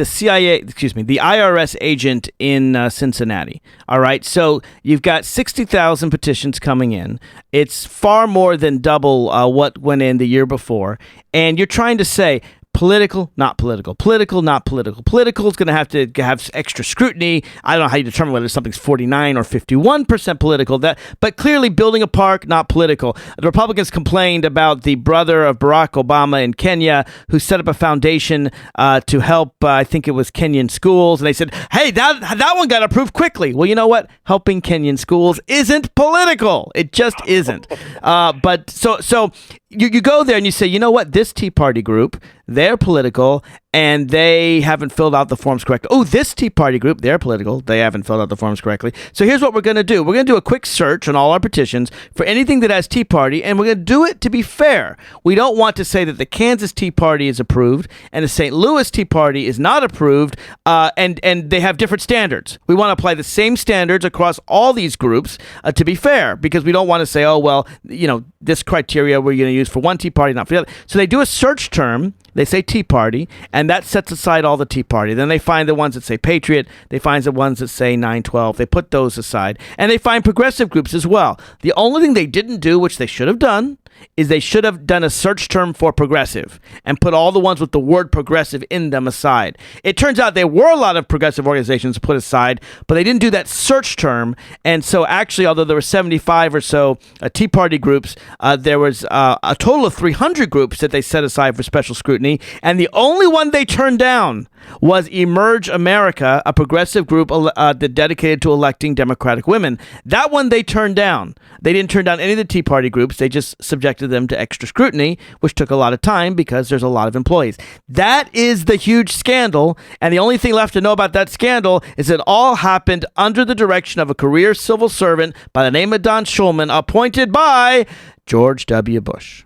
CIA, the IRS agent in Cincinnati. All right, so you've got 60,000 petitions coming in. It's far more than double what went in the year before, and you're trying to say, political, not political. Political, not political. Political is going to have extra scrutiny. I don't know how you determine whether something's 49 or 51% political. But clearly, building a park, not political. The Republicans complained about the brother of Barack Obama in Kenya, who set up a foundation to help. I think it was Kenyan schools, and they said, "Hey, that one got approved quickly." Well, you know what? Helping Kenyan schools isn't political. It just isn't. But so. You go there and you say, you know what, this Tea Party group, they're political and they haven't filled out the forms correctly. Oh, this Tea Party group, they're political, they haven't filled out the forms correctly. So here's what we're going to do. We're going to do a quick search on all our petitions for anything that has Tea Party, and we're going to do it to be fair. We don't want to say that the Kansas Tea Party is approved and the St. Louis Tea Party is not approved, and they have different standards. We want to apply the same standards across all these groups to be fair, because we don't want to say, oh, well, this criteria we're going to use for one Tea Party, not for the other. So they do a search term. They say Tea Party, and that sets aside all the Tea Party. Then they find the ones that say Patriot. They find the ones that say 912. They put those aside. And they find progressive groups as well. The only thing they didn't do, which they should have done, is they should have done a search term for progressive and put all the ones with the word progressive in them aside. It turns out there were a lot of progressive organizations put aside, but they didn't do that search term. And so actually, although there were 75 or so Tea Party groups, there was a total of 300 groups that they set aside for special scrutiny. And the only one they turned down was Emerge America, a progressive group that dedicated to electing Democratic women. That one they turned down. They didn't turn down any of the Tea Party groups. They just subjected them to extra scrutiny, which took a lot of time because there's a lot of employees. That is the huge scandal, and the only thing left to know about that scandal is it all happened under the direction of a career civil servant by the name of Don Schulman, appointed by George W. Bush.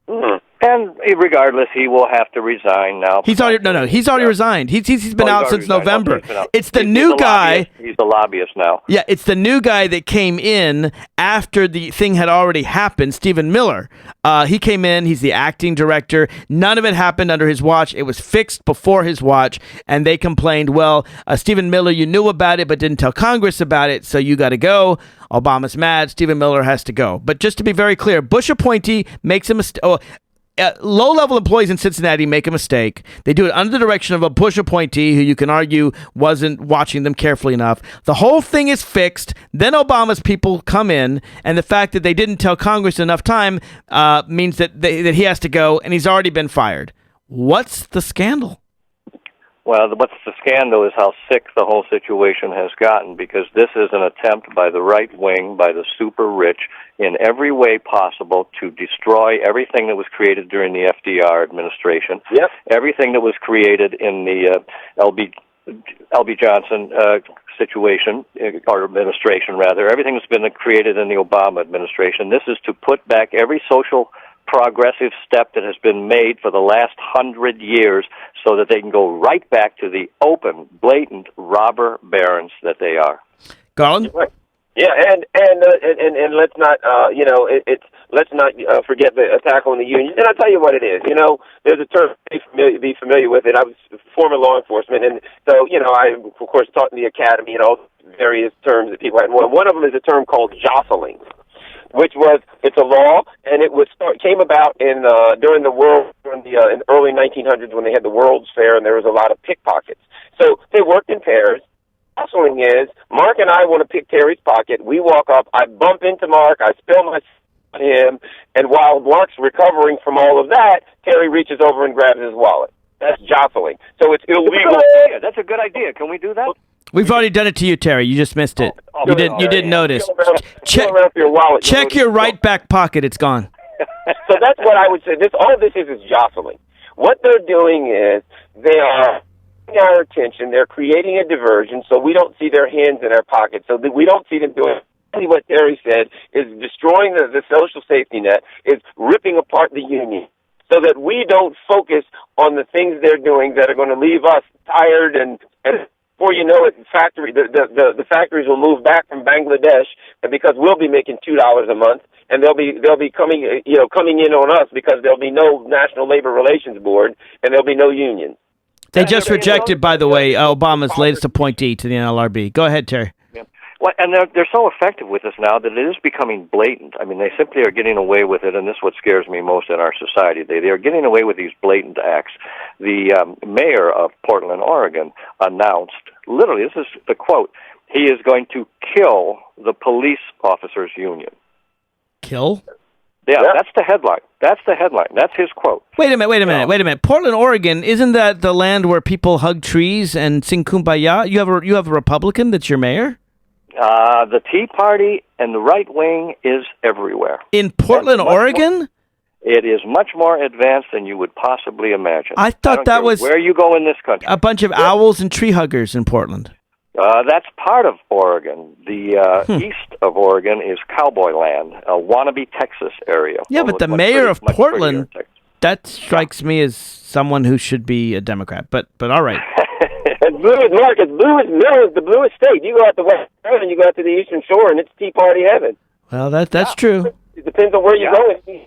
Mm-hmm. And regardless, he will have to resign now. He's already resigned. He's been out since November. It's the new guy. He's the lobbyist now. Yeah, it's the new guy that came in after the thing had already happened, Stephen Miller. He came in. He's the acting director. None of it happened under his watch. It was fixed before his watch, and they complained, well, Stephen Miller, you knew about it but didn't tell Congress about it, so you got to go. Obama's mad. Stephen Miller has to go. But just to be very clear, Bush appointee makes a mistake. Low-level employees in Cincinnati make a mistake. They do it under the direction of a Bush appointee who you can argue wasn't watching them carefully enough. The whole thing is fixed. Then Obama's people come in, and the fact that they didn't tell Congress enough time means that he has to go, and he's already been fired. What's the scandal? Well, what's the scandal is how sick the whole situation has gotten, because this is an attempt by the right wing, by the super rich, in every way possible to destroy everything that was created during the FDR administration. Yep. Everything that was created in the L.B. Johnson situation, or administration rather. Everything that's been created in the Obama administration. This is to put back every social progressive step that has been made for the last 100 years so that they can go right back to the open, blatant robber barons that they are. Garland? Right. Yeah, and let's not let's not forget the attack on the union. And I'll tell you what it is. There's a term be familiar with it. I was former law enforcement, and so I of course taught in the academy and all various terms that people had. One of them is a term called jostling, which it's a law, and it came about in during the early 1900s when they had the World's Fair, and there was a lot of pickpockets. So they worked in pairs. Jostling is Mark and I want to pick Terry's pocket. We walk up. I bump into Mark. I spill my on him, and while Mark's recovering from all of that, Terry reaches over and grabs his wallet. That's jostling. So it's illegal. That's a good idea. Can we do that? We've already done it to you, Terry. You just missed it. You didn't notice. Check your wallet. Check your right back pocket. It's gone. So that's what I would say. All this is jostling. What they're doing is they are getting our attention. They're creating a diversion so we don't see their hands in our pockets, so that we don't see them doing exactly what Terry said, is destroying the social safety net, is ripping apart the union, so that we don't focus on the things they're doing that are going to leave us tired and before you know it, the factories will move back from Bangladesh, and because we'll be making $2 a month, and they'll be coming in on us because there'll be no National Labor Relations Board and there'll be no unions. They just rejected, by the way, Obama's latest appointee to the NLRB. Go ahead, Terry. Yeah. Well, and they're so effective with this now that it is becoming blatant. I mean, they simply are getting away with it, and this is what scares me most in our society. They are getting away with these blatant acts. The mayor of Portland, Oregon, announced, literally, this is the quote, he is going to kill the police officers' union. Kill? Yeah, that's the headline. That's his quote. Wait a minute. Portland, Oregon, isn't that the land where people hug trees and sing Kumbaya? You have a Republican that's your mayor? The Tea Party and the right wing is everywhere. In Portland, Oregon? It is much more advanced than you would possibly imagine. I thought that was where you go in this country. A bunch of owls and tree huggers in Portland. That's part of Oregon. The east of Oregon is cowboy land, a wannabe Texas area. Yeah, but the mayor of Portland, that strikes me as someone who should be a Democrat. But all right. It's blue as Mark. It's the bluest state. You go out the west side and you go out to the eastern shore, and it's Tea Party heaven. Well, that's true. It depends on where you go.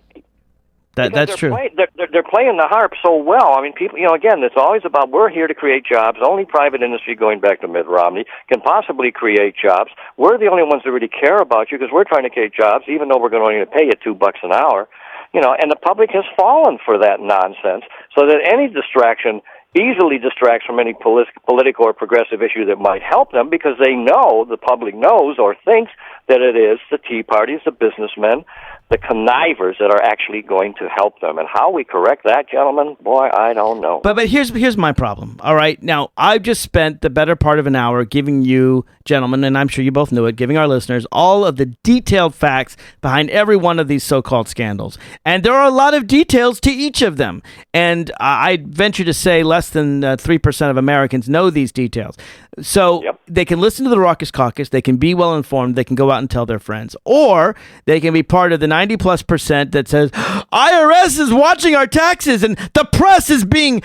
That's true. They're playing the harp so well. I mean, people, again, it's always about we're here to create jobs. Only private industry, going back to Mitt Romney, can possibly create jobs. We're the only ones that really care about you because we're trying to create jobs, even though we're going to pay you $2 an hour. And the public has fallen for that nonsense, so that any distraction easily distracts from any political or progressive issue that might help them, because the public knows or thinks that it is the Tea Parties, the businessmen, the connivers that are actually going to help them. And how we correct that, gentlemen, boy, I don't know. But here's my problem. All right, now I've just spent the better part of an hour giving you, gentlemen, and I'm sure you both knew it, giving our listeners all of the detailed facts behind every one of these so-called scandals. And there are a lot of details to each of them. And I venture to say less than 3% of Americans know these details. So They can listen to the Raucous Caucus, they can be well informed, they can go out and tell their friends, or they can be part of the 90+% that says IRS is watching our taxes and the press is being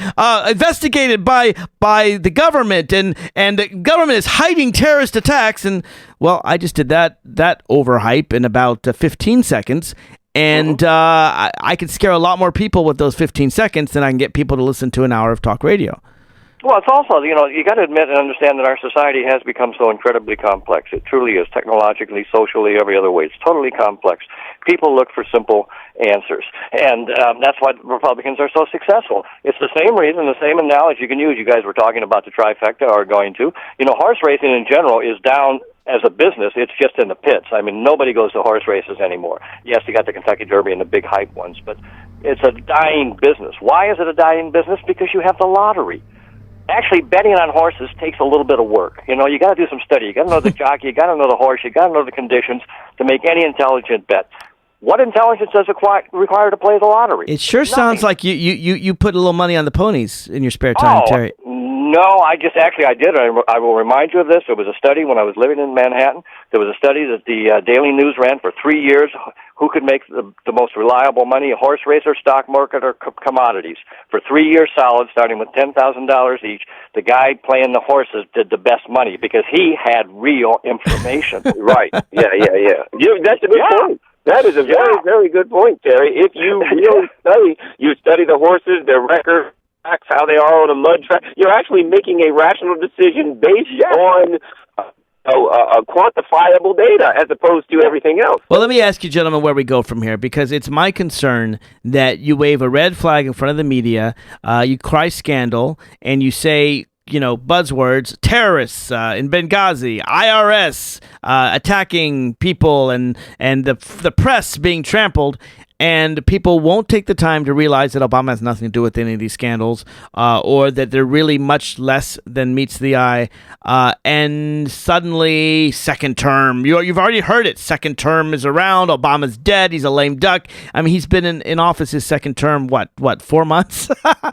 investigated by the government, and the government is hiding terrorist attacks. And well, I just did that overhype in about 15 seconds. And I can scare a lot more people with those 15 seconds than I can get people to listen to an hour of talk radio. Well, it's also, you got to admit and understand that our society has become so incredibly complex. It truly is, technologically, socially, every other way. It's totally complex. People look for simple answers, and that's why Republicans are so successful. It's the same reason, the same analogy you can use. You guys were talking about the trifecta, or going to. Horse racing in general is down as a business. It's just in the pits. I mean, nobody goes to horse races anymore. Yes, you got the Kentucky Derby and the big hype ones, but it's a dying business. Why is it a dying business? Because you have the lottery. Actually, betting on horses takes a little bit of work. You got to do some study. You got to know the jockey. You got to know the horse. You got to know the conditions to make any intelligent bet. What intelligence does it require to play the lottery? It sure sounds like you put a little money on the ponies in your spare time, Terry. No, I did. I will remind you of this. There was a study when I was living in Manhattan. There was a study that the Daily News ran for 3 years. Who could make the most reliable money, a horse racer, stock market, or commodities? For 3 years solid, starting with $10,000 each, the guy playing the horses did the best money because he had real information. Right. Yeah. That's a good point. That is a very, very good point, Terry. If you really study the horses, their record, how they are on a mud track, you're actually making a rational decision based on quantifiable data as opposed to everything else. Well, let me ask you, gentlemen, where we go from here, because it's my concern that you wave a red flag in front of the media, you cry scandal, and you say, buzzwords, terrorists in Benghazi, IRS attacking people, and the press being trampled. And people won't take the time to realize that Obama has nothing to do with any of these scandals, or that they're really much less than meets the eye. And suddenly, second term. You've already heard it. Second term is around. Obama's dead. He's a lame duck. I mean, he's been in office his second term, what 4 months? I'll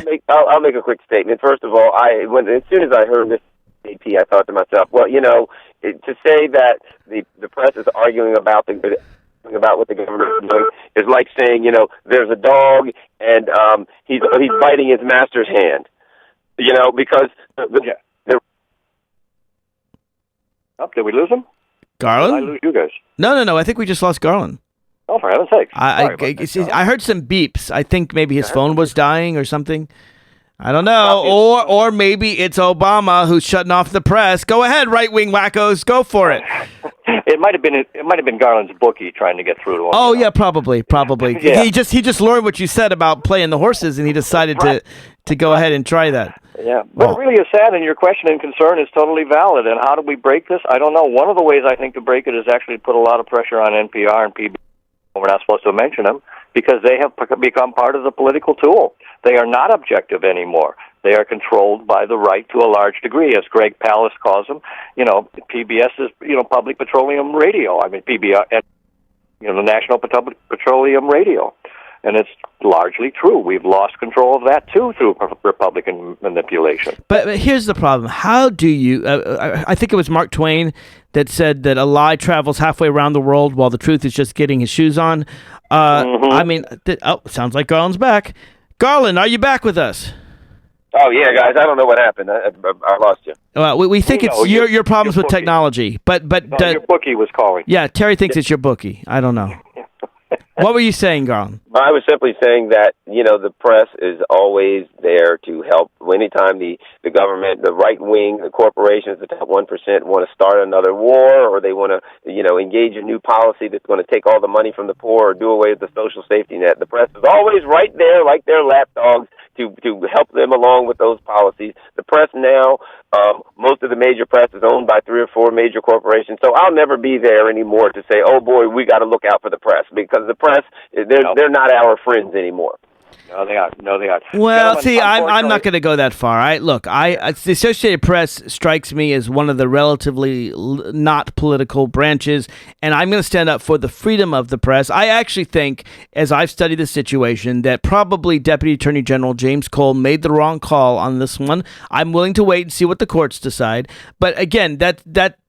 make a quick statement. First of all, as soon as I heard this AP, I thought to myself, well, to say that the press is arguing about what the government is doing is like saying, there's a dog and he's biting his master's hand, because did we lose him? Garland? Did I lose you guys? No. I think we just lost Garland. Oh, for heaven's sake! I heard some beeps. I think maybe his phone was dying or something. I don't know. Or maybe it's Obama who's shutting off the press. Go ahead, right-wing wackos. Go for it. It might have been Garland's bookie trying to get through to him. Oh, yeah, probably. Yeah. He just learned what you said about playing the horses, and he decided to go ahead and try that. Yeah, but it really is sad, and your question and concern is totally valid. And how do we break this? I don't know. One of the ways I think to break it is actually put a lot of pressure on NPR and PBS. We're not supposed to mention them because they have become part of the political tool. They are not objective anymore. They are controlled by the right to a large degree, as Greg Palast calls them. PBS is Public Petroleum Radio. I mean PBS, the National Petroleum Radio, and it's largely true. We've lost control of that too through Republican manipulation. But here's the problem: how do you? I think it was Mark Twain that said that a lie travels halfway around the world while the truth is just getting his shoes on. I mean, sounds like Garland's back. Garland, are you back with us? Oh yeah, guys. I don't know what happened. I lost you. Well, we think it's your problems with technology, but your bookie was calling. Yeah, Terry thinks it's your bookie. I don't know. What were you saying, Garland? I was simply saying that, the press is always there to help. Anytime the government, the right wing, the corporations, the top 1% want to start another war, or they want to, engage a new policy that's going to take all the money from the poor or do away with the social safety net, the press is always right there like their lapdogs to help them along with those policies. The press now, most of the major press is owned by 3 or 4 major corporations, so I'll never be there anymore to say, oh boy, we got to look out for the press, because the press, they're not our friends anymore. No, they are. Well, see, I'm not going to go that far. The Associated Press strikes me as one of the relatively not political branches, and I'm going to stand up for the freedom of the press. I actually think, as I've studied the situation, that probably Deputy Attorney General James Cole made the wrong call on this one. I'm willing to wait and see what the courts decide. But again,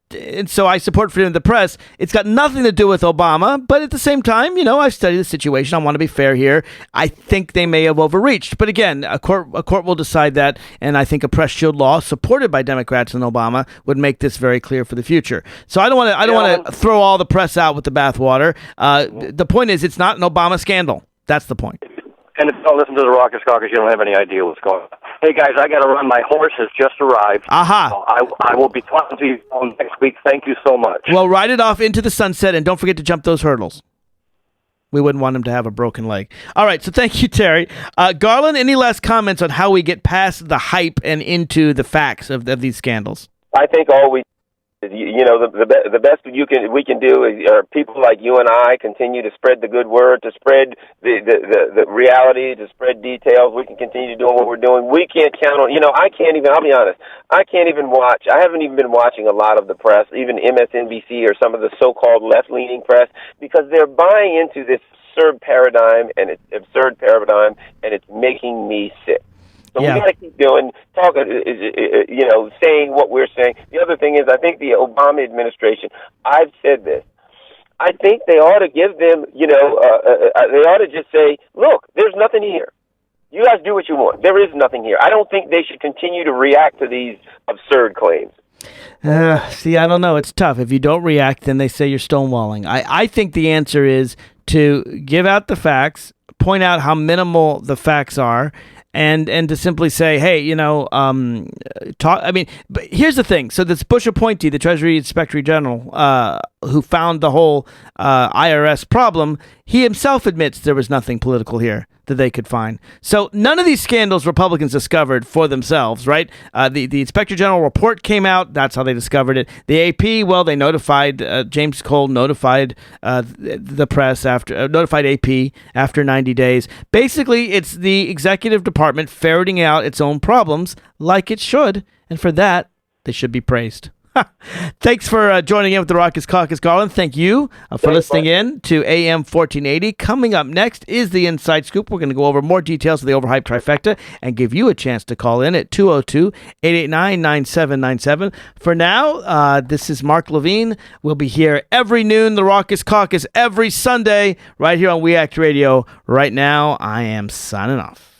and so I support freedom of the press. It's got nothing to do with Obama, but at the same time, I've studied the situation. I want to be fair here. I think they may have overreached, but again, a court will decide that, and I think a press shield law supported by Democrats and Obama would make this very clear for the future. So I don't want to throw all the press out with the bathwater. The point is, it's not an Obama scandal. That's the point. And if you don't listen to the Raucous Caucus, you don't have any idea what's going on. Hey, guys, I got to run. My horse has just arrived. Aha. So I will be talking to you next week. Thank you so much. Well, ride it off into the sunset, and don't forget to jump those hurdles. We wouldn't want him to have a broken leg. All right, so thank you, Terry. Garland, any last comments on how we get past the hype and into the facts of these scandals? I think the best we can do is people like you and I continue to spread the good word, to spread the reality, to spread details. We can continue doing what we're doing. We can't count on, I'll be honest, I haven't even been watching a lot of the press, even MSNBC or some of the so-called left-leaning press, because they're buying into this absurd paradigm, and it's making me sick. So Yeah. we got to keep talking, saying what we're saying. The other thing is, I think the Obama administration, I've said this, I think they ought to give them, they ought to just say, look, there's nothing here. You guys do what you want. There is nothing here. I don't think they should continue to react to these absurd claims. See, I don't know. It's tough. If you don't react, then they say you're stonewalling. I think the answer is to give out the facts, point out how minimal the facts are, and to simply say, hey, talk. I mean, but here's the thing. So this Bush appointee, the Treasury Inspector General, who found the whole IRS problem, he himself admits there was nothing political here that they could find. So none of these scandals Republicans discovered for themselves, right? The Inspector General report came out. That's how they discovered it. The AP, well, they notified, James Cole notified the press notified AP after 90 days. Basically, it's the executive department ferreting out its own problems like it should. And for that, they should be praised. Thanks for joining in with the Raucous Caucus, Garland. Thank you for listening in to AM 1480. Coming up next is the Inside Scoop. We're going to go over more details of the Overhyped Trifecta and give you a chance to call in at 202-889-9797. For now, this is Mark Levine. We'll be here every noon, the Raucous Caucus, every Sunday, right here on We Act Radio. Right now, I am signing off.